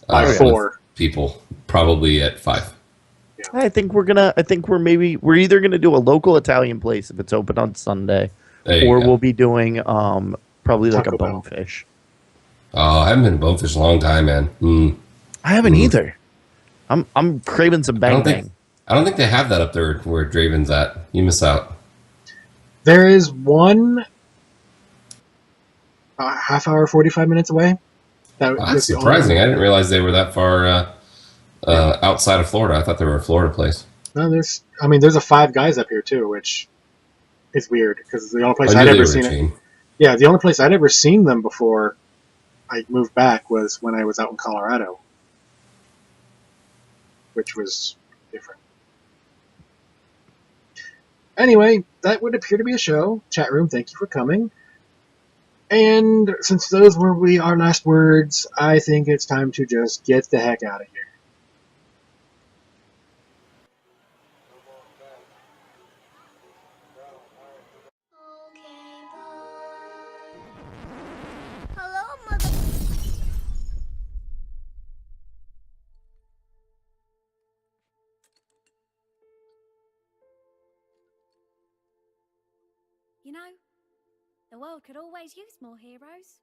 By 4 people, probably at 5. Yeah. I think we're either going to do a local Italian place if it's open on Sunday, or we'll be doing probably like Taco a Bell. bonefish. Oh, I haven't been to Bonefish in a long time, man. I haven't either. I'm craving some bang bang. I don't think they have that up there where Draven's at. You miss out. There is one half hour, 45 minutes away. That's surprising. I didn't realize they were that far outside of Florida. I thought they were a Florida place. No, there's a Five Guys up here too, which is weird because the only place I'd ever seen it. Yeah, the only place I'd ever seen them before I moved back was when I was out in Colorado, which was different. Anyway, that would appear to be a show. Chat room, thank you for coming. And since those were our last words, I think it's time to just get the heck out of here. Hello, Mother. You know, the world could always use more heroes.